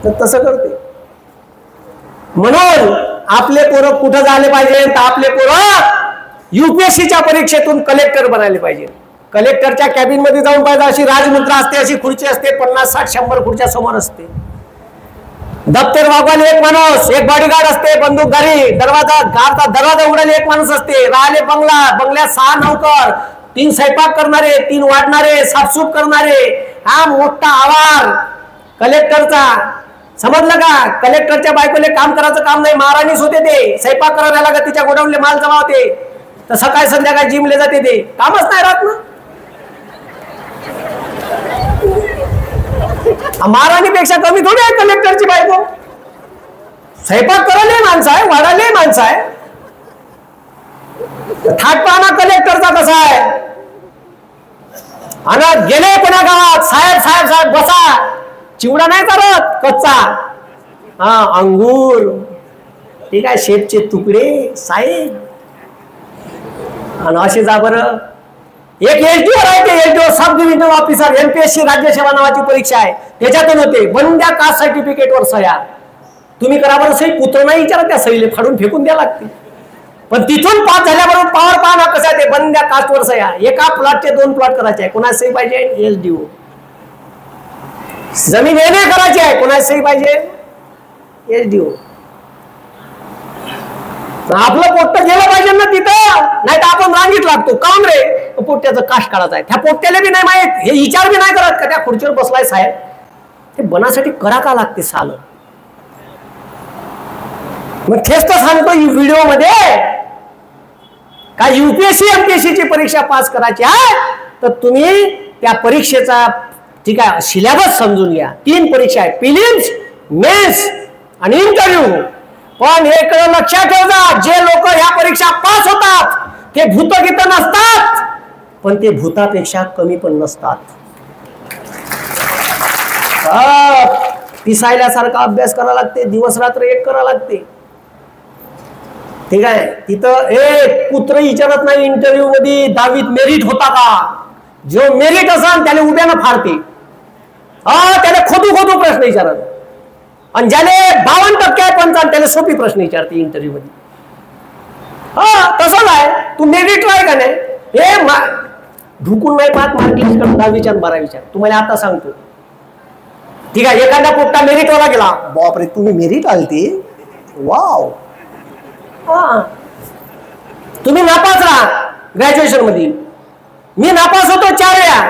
तर तसं करते. म्हणून आपले पोरं कुठं झाले पाहिजे, तर आपले पोरं युपीएससीच्या परीक्षेतून कलेक्टर बनायला पाहिजे. कलेक्टरच्या कॅबिन मध्ये जाऊन पाहिजे, अशी राजमुद्रा असते, अशी खुर्ची असते, 50, 60, 100 खुर्च्या समोर असते. दप्तर वागवायला एक माणूस, एक बॉडीगार्ड असते, बंदूकधारी, दरवाजा उघडायला एक माणूस असते, राहिले बंगल्यात 6 नौकर, 3 स्वयंपाक करणारे, 3 वाढणारे, साफसूफ करणारे, हा मोठा आवार कलेक्टरचा. समजलं का? कलेक्टरच्या बायकोले काम करायचं काम नाही, महाराणीच होते ते, स्वयंपाक करायला लागा, तिच्या गोडाऊनले माल जमा होते, तर सकाळी संध्याकाळी जिमले जाते, ते कामच नाही राहत ना. महाराणीपेक्षा कमी थोडी आहे कलेक्टरची बायको. स्वयंपाक करायला माणसं आहे, वाढायला माणसं आहे. थाटपाना कलेक्टरचा कसा आहे, आणि गेले कोणा गावात, साहेब साहेब साहेब बसा, चिवडा नाही करत कच्चा, हा अंगूर, ठीक आहे, शेपचे तुकडे साहेब, आणि असे जा बरं. एक एलटीओ राहते, LTO sub divisional officer, MPSC Rajyaseva नावाची परीक्षा आहे, त्याच्यातून होते. बंद्या कास्ट सर्टिफिकेटवर सह्या तुम्ही करा बरं, सही पुत्र नाही विचारा, त्या सहीले फाडून फेकून द्या लागते. पण तिथून पास झाल्याबरोबर पावर पाहणं कसं आहे, ते बंद्या कास्टवर सह्या, एका प्लॉटचे 2 प्लॉट करायचे आहे, कोणाची सही पाहिजे, एलडीओ. जमीन येणे करायची आहे, कोणाची सही पाहिजे, एलडीओ. आपलं पोट्ट गेलं पाहिजे ना तिथं, नाही तर आपण रांगीत लागतो. काम रे, पोट्ट्याचं कास्ट काढायचं आहे, त्या पोट्ट्याला बी नाही माहित, हे विचार बी नाही करत का त्या खुर्चीवर बसलाय साहेब, ते बनासाठी करा का लागते साल. मग तेच तर सांगतो व्हिडिओ मध्ये, का युपीएससी एमपीएससीची परीक्षा पास करायची आहे, तर तुम्ही त्या परीक्षेचा, ठीक आहे, सिलेबस समजून घ्या. 3 परीक्षा आहे, प्रिलिम्स, मेन्स आणि इंटरव्ह्यू. पण एक लक्षात ठेवा, जे लोक ह्या परीक्षा पास होतात ते भूतगीत नसतात, पण ते भूतापेक्षा कमी पण नसतात. पिसायल्यासारखा अभ्यास करावा लागते, दिवस रात्र एक करावं लागते, ठीक आहे. तिथं एक पुत्र विचारत नाही इंटरव्ह्यू मध्ये 10वीत मेरिट होता का, जो मेरिट असेल त्याला उभ्यानं फाडते, त्याला खोदू प्रश्न विचारत, आणि ज्याने 52% आहे 55 त्याला सोपी प्रश्न विचारते इंटरव्ह्यू मध्ये. तसंच आहे, तू मेरिट आहे का नाही, हे ढुकून नाही पाहत मार्क लिस्ट करून 10वीच्या 12वीच्या. तुम्हाला आता सांगतो, ठीक आहे, एखादा पोट्टा मेरिट वाला गेला, बापरे तुम्ही मेरिट आलती, वाव. तुम्ही नापास राहा ग्रॅज्युएशन मध्ये, मी नापास होतो 4 वेळा,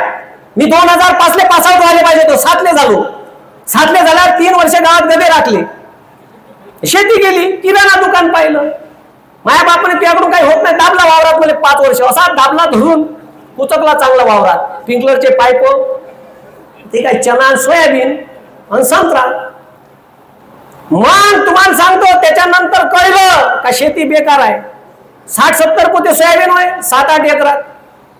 मी 2005 पास आउट व्हायला पाहिजे होतो, 7ले झालो. 7ले झाल्यावर 3 वर्ष गावात गबे राखले, शेती केली, किराणा दुकान पाहिलं. माझ्या बापाने तुझ्याकडून काही होत नाही, दाबला वावरात मला 5 वर्ष, असा दाबला धरून उचकला चांगला वावरात, स्प्रिंकलरचे पाईप, ठीक आहे, चना, सोयाबीन आणि संत्रा. मग तुम्हाला सांगतो, त्याच्यानंतर कळलं का शेती बेकार आहे. 60-70 पोते सोयाबीन होय 7-8 एकरात.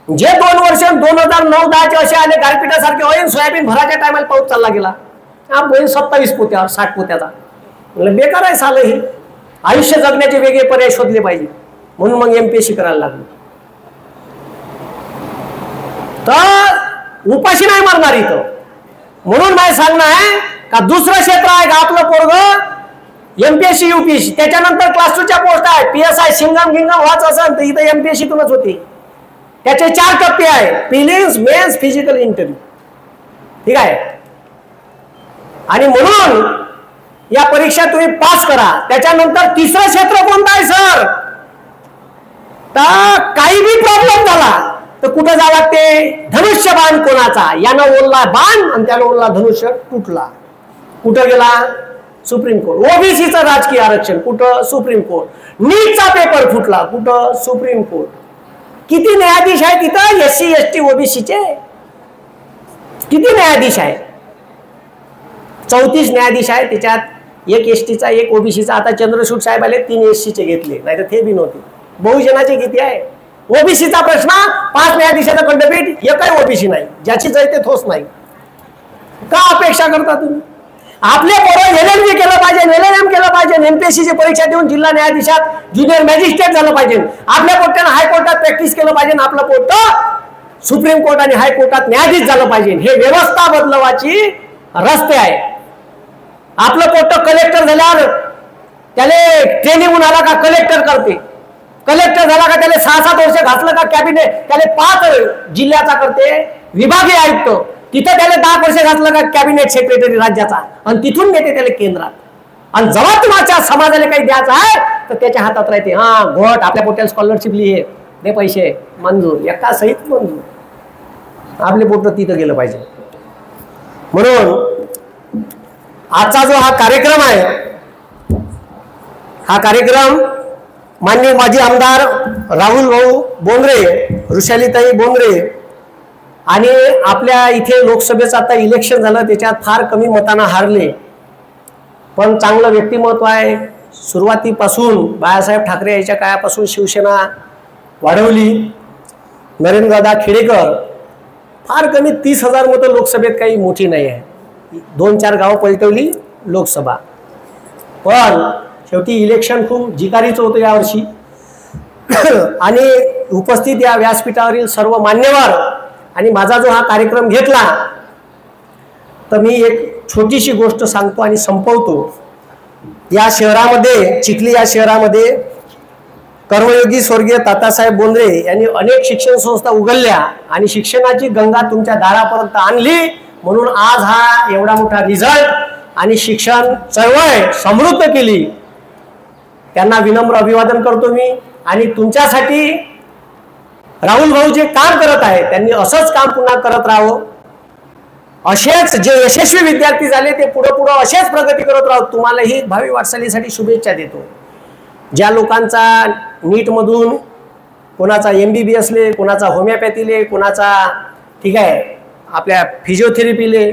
जे 2 वर्ष 2009-10 असे आले, गारपिटासारखे होईल, सोयाबीन भराच्या टायमाला पाऊस चालला गेला, हा होईल 27 पोत्यावर 60 पोत्याचा. म्हणजे बेकार आहे साल. हे आयुष्य जगण्याचे वेगळे पर्याय शोधले पाहिजे, म्हणून मग एमपीएससी करायला लागलो. तर उपाशी नाही मारणार इथं. म्हणून मला सांगणं आहे का दुसरं क्षेत्र आहे का आपलं पोरग एमपीएससी यूपीएससी, त्याच्यानंतर क्लास 2च्या पोस्ट आहे, पीएसआय सिंगम गिंगम व्हायच असेल तर इथं एमपीएससी तूनच होते. त्याचे 4 टप्पे आहे, प्रिलिम्स, मेन्स, फिजिकल इंटरव्ह्यू, ठीक आहे. आणि म्हणून या परीक्षा तुम्ही पास करा. त्याच्यानंतर तिसरं क्षेत्र कोणतं आहे सर, तर काही बी प्रॉब्लेम झाला तर कुठं जावं लागते, धनुष्यबाण कोणाचा, यानं ओढला बाण आणि त्यानं ओढला धनुष्य, तुटला, कुठं गेला, सुप्रीम कोर्ट. ओबीसीचं राजकीय आरक्षण, कुठं, सुप्रीम कोर्ट. नीटचा पेपर फुटला, कुठं, सुप्रीम कोर्ट. किती न्यायाधीश आहे तिथं, एससी एसटी ओबीसीचे किती न्यायाधीश आहे, 34 न्यायाधीश आहे. त्याच्यात 1 एसटीचा 1 ओबीसीचा. आता चंद्रशूड साहेब आले, 3 एससीचे घेतले, नाही तर ते बी नव्हते. बहुजनाचे किती आहे, ओबीसीचा प्रश्न 5 न्यायाधीशाचा खंडपीठ, एकही ओबीसी नाही, ज्याची जैते ठोस नाही. का अपेक्षा करता तुम्ही, आपले पोरं LLB केलं पाहिजे, LLM केलं पाहिजे, MPSCची परीक्षा देऊन जिल्हा न्यायाधीशात ज्युनियर मॅजिस्ट्रेट झालं पाहिजे, आपल्या पोट्यानं हायकोर्टात प्रॅक्टिस केलं पाहिजे, आपलं पोट सुप्रीम कोर्ट आणि हायकोर्टात न्यायाधीश झालं पाहिजे. हे व्यवस्था बदलवाची रस्ते आहे. आपलं पोट कलेक्टर झाल्यावर त्याला ट्रेनिंग आला का कलेक्टर करते, कलेक्टर झाला का त्याला 6-7 वर्ष घातलं का कॅबिनेट त्याला 5 जिल्ह्याचा करते विभागीय आयुक्त, तिथं त्याला 10 वर्ष घातलं का कॅबिनेट सेक्रेटरी राज्याचा, आणि तिथून नेते त्याला केंद्रात. आणि जेव्हा तुम्हाला समाजाला काही द्यायचं आहे तर त्याच्या हातात राहते, हा घोट आपल्या पोट्याला स्कॉलरशिप लिहे दे पैसे मंजूर, एका सहित मंजूर. आपले पोट तिथं गेलं पाहिजे. म्हणून आजचा जो हा कार्यक्रम आहे, हा कार्यक्रम माननीय माजी आमदार राहुल भाऊ बोंद्रे, ऋषालीताई बोंद्रे आणि आपल्या इथे लोकसभेचं आता इलेक्शन झालं, त्याच्यात फार कमी मतांना हारले, पण चांगलं व्यक्तिमत्व आहे. सुरुवातीपासून बाळासाहेब ठाकरे यांच्या काळापासून शिवसेना वाढवली. नरेंद्रदादा खेडेकर फार कमी 30,000 मतं लोकसभेत काही मोठी नाही आहे, 2-4 गावं पलटवली लोकसभा, पण शेवटी इलेक्शन खूप जिकारीचं होतं यावर्षी. आणि उपस्थित या व्यासपीठावरील सर्व मान्यवर आणि माझा जो हा कार्यक्रम घेतला, तर मी एक छोटीशी गोष्ट सांगतो आणि संपवतो. या शहरामध्ये, चिखली या शहरामध्ये कर्मयोगी स्वर्गीय तात्यासाहेब बोंद्रे यांनी अनेक शिक्षण संस्था उघडल्या आणि शिक्षणाची गंगा तुमच्या दारापर्यंत आणली. म्हणून आज हा एवढा मोठा रिझल्ट आणि शिक्षण चळवळ समृद्ध केली. त्यांना विनम्र अभिवादन करतो मी. आणि तुमच्यासाठी राहुल भाऊ जे काम करत आहे त्यांनी असंच काम पुन्हा करत राहावं. असेच जे यशस्वी विद्यार्थी झाले ते पुढे असेच प्रगती करत राहत. तुम्हालाही भावी वाटचालीसाठी शुभेच्छा देतो. ज्या लोकांचा नीटमधून कोणाचा MBBSले, कोणाचा होमिओपॅथीले, कोणाचा ठीक आहे आपल्या फिजिओथेरपीले,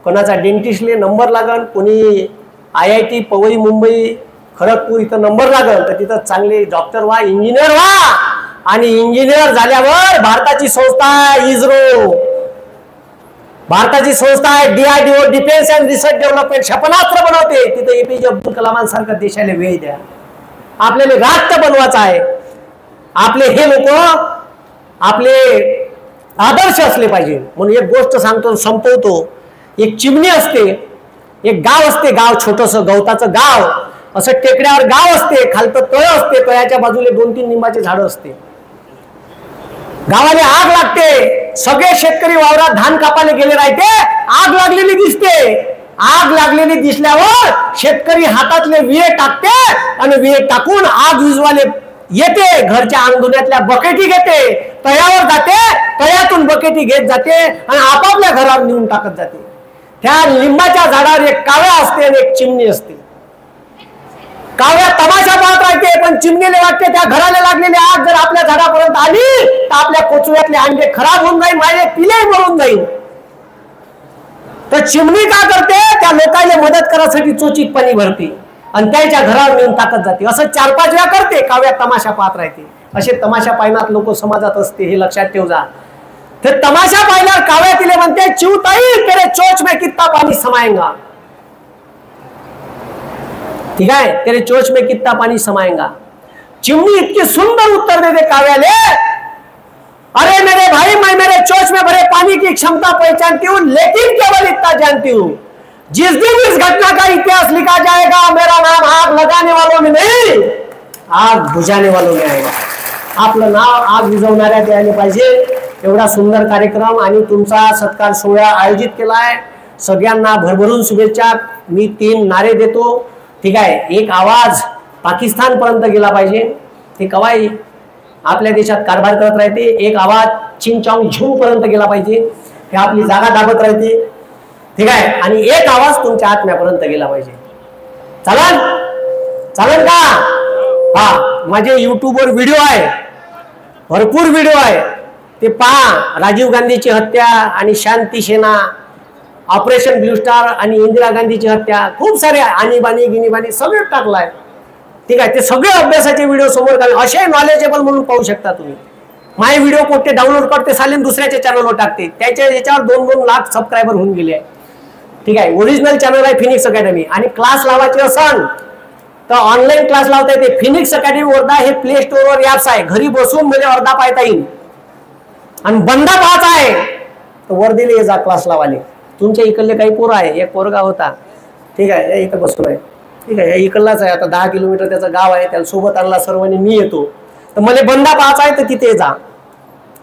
कोणाचा डेंटिस्टले नंबर लागल, कोणी IIT पवई मुंबई खरगपूर इथं नंबर लागल, तर तिथं चांगले डॉक्टर व्हा, इंजिनियर व्हा. आणि इंजिनियर झाल्यावर भारताची संस्था आहे इस्रो, भारताची संस्था आहे DRDO, defence and research development, क्षेपणास्त्र बनवते. तिथे APJ अब्दुल कलामांसारख्या देशाला वेळ द्या. आपल्याला राष्ट्र बनवायचं आहे. आपले हे लोक आपले आदर्श असले पाहिजे. म्हणून एक गोष्ट सांगतो, संपवतो. एक चिमणी असते, एक गाव असते, गाव छोटंसं गवताचं गाव, असं टेकड्यावर गाव असते, खालतं तळ असते, तळ्याच्या बाजूला 2-3 लिंबाचे झाडं असते. गावाला आग लागते, सगळे शेतकरी वावरात धान कापायला गेले राहते, आग लागलेली दिसते. आग लागलेली दिसल्यावर शेतकरी हातातले विळे टाकते आणि विळे टाकून आग विझवाले येते, घरच्या अंगधुण्यातल्या बकेटी घेते, तळ्यावर जाते, तळ्यातून बकेटी घेत जाते आणि आपापल्या घरावर नेऊन टाकत जाते. त्या लिंबाच्या झाडावर एक कावळा असते आणि एक चिमणी असते. कावळ्या तमाशा पाहत राहते, पण चिमणीला वाटते त्या घराला लागलेली आग जर आपल्या झाडापर्यंत आली तर आपल्या कोचुळ्यातले अंडे खराब होऊन जाईल, माझे पिले मरून जाईल. तर चिमणी का करते, त्या लोकांना मदत करायसाठी चोचीत पाणी भरते आणि त्याच्या घरावर नेऊन टाकत जाते. असं 4-5 वेळा करते, कावळ्या तमाशा पाहत राहते. असे तमाशा पाहण्यात लोक समाजात असते, हे लक्षात ठेव जा. ते तमाशा पाहिल्यावर कावळ्या तिले म्हणते, चिवताई तेरे चोच में कितना पानी समाएगा. ठीक है, तेरे चोच में कितना पानी समाएगा. चिमनी इतनी सुंदर उत्तर देते काव्याले, अरे मेरे भाई मैं मेरे चोच में भरे पानी की क्षमता पहचानती हूँ, लेकिन केवल इतना जानती हूँ, जिस दिन इस घटना का इतिहास लिखा जाएगा मेरा नाम आग लगाने वालों में नहीं, आग बुझाने वालों में आएगा. आपलं नाव आग विझवणाऱ्या द्यायला पाहिजे. एवढा सुंदर कार्यक्रम आणि तुमचा सत्कार सोहळा आयोजित केलाय. सगळ्यांना भरभरून शुभेच्छा. मी 3 नारे देतो. ठीक आहे, एक आवाज पाकिस्तान पर्यंत गेला पाहिजे, ते कवाई आपल्या देशात कारभार करत राहते. एक आवाज चीन चॉंग झू पर्यंत गेला पाहिजे, हे आपली जागा दाबत राहते. ठीक आहे, आणि एक आवाज तुमच्या आत्म्यापर्यंत गेला पाहिजे. चालेल चालेल का? हा, माझे युट्यूबवर व्हिडिओ आहे, भरपूर व्हिडिओ आहे, ते पहा. राजीव गांधीची हत्या आणि शांती सेना, ऑपरेशन ब्लू स्टार आणि इंदिरा गांधीची हत्या, खूप सारे आणीबाणी गिनीबाणी सगळे टाकलाय. ठीक आहे, ते सगळे अभ्यासाचे व्हिडिओ समोर घाल, असे नॉलेजेबल म्हणून पाहू शकता तुम्ही. माझे व्हिडिओ कोणते डाउनलोड करते सालेन दुसऱ्याच्या चॅनलवर टाकते, त्याच्या याच्यावर 2-2 लाख सबस्क्रायबर होऊन गेले. ठीक आहे. ओरिजिनल चॅनल आहे फिनिक्स अकॅडमी. आणि क्लास लावायचे असन तर ऑनलाईन क्लास लावता येते. फिनिक्स अकॅडमी वर्धा हे प्ले स्टोर वर ऍप्स आहे. घरी बसून म्हणजे अर्धा पाहता येईल. आणि बंदा पाहायचा आहे तर वर्धेला ये जा क्लास लावाले. तुमच्या इकडले काही पोरं आहे. एक पोरगा होता, ठीक आहे, इथं बसून आहे, ठीक आहे, इकडलाच आहे. आता 10 किलोमीटर त्याचं गाव आहे. त्याला सोबत आणला सर्वांनी. मी येतो तर मला बंदा पाहायचा आहे तर तिथे जा.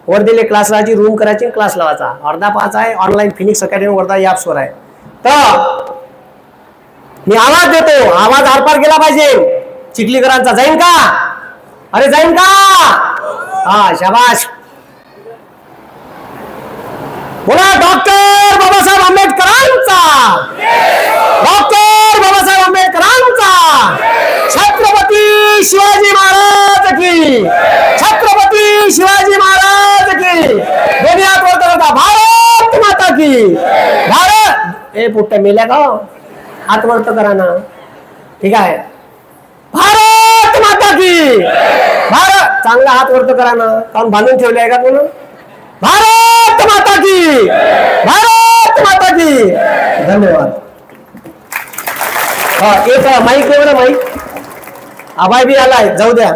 वर्धेले क्लास लावायची, रूम करायची, क्लास लावायचा. अर्धा पाहायचा आहे ऑनलाईन फिनिक्स अकॅडमी वर्धा ऍप्सवर आहे. तर मी आवाज देतो, आवाज आरपार गेला पाहिजे. चिखलीकरांचा जाईन का? अरे जाईन का? हा, शाबाश. बोला डॉक्टर बाबासाहेब आंबेडकरांचा, डॉक्टर बाबासाहेब आंबेडकरांचा, छत्रपती शिवाजी महाराज की, छत्रपती शिवाजी महाराज की. दोन्ही हात वर करता. भारत माता की. भारत. ए पुट्ट्या मेल्या का? हात वर करा ना. ठीक आहे. भारत माता की. भारत. चांगला हात वर करा ना. काऊन बांधून ठेवले आहे का कोण? भारत माता की. भारत माता की. धन्यवाद. एक माईक आहे ना, माईक. आबाई बी आलाय, जाऊ द्या.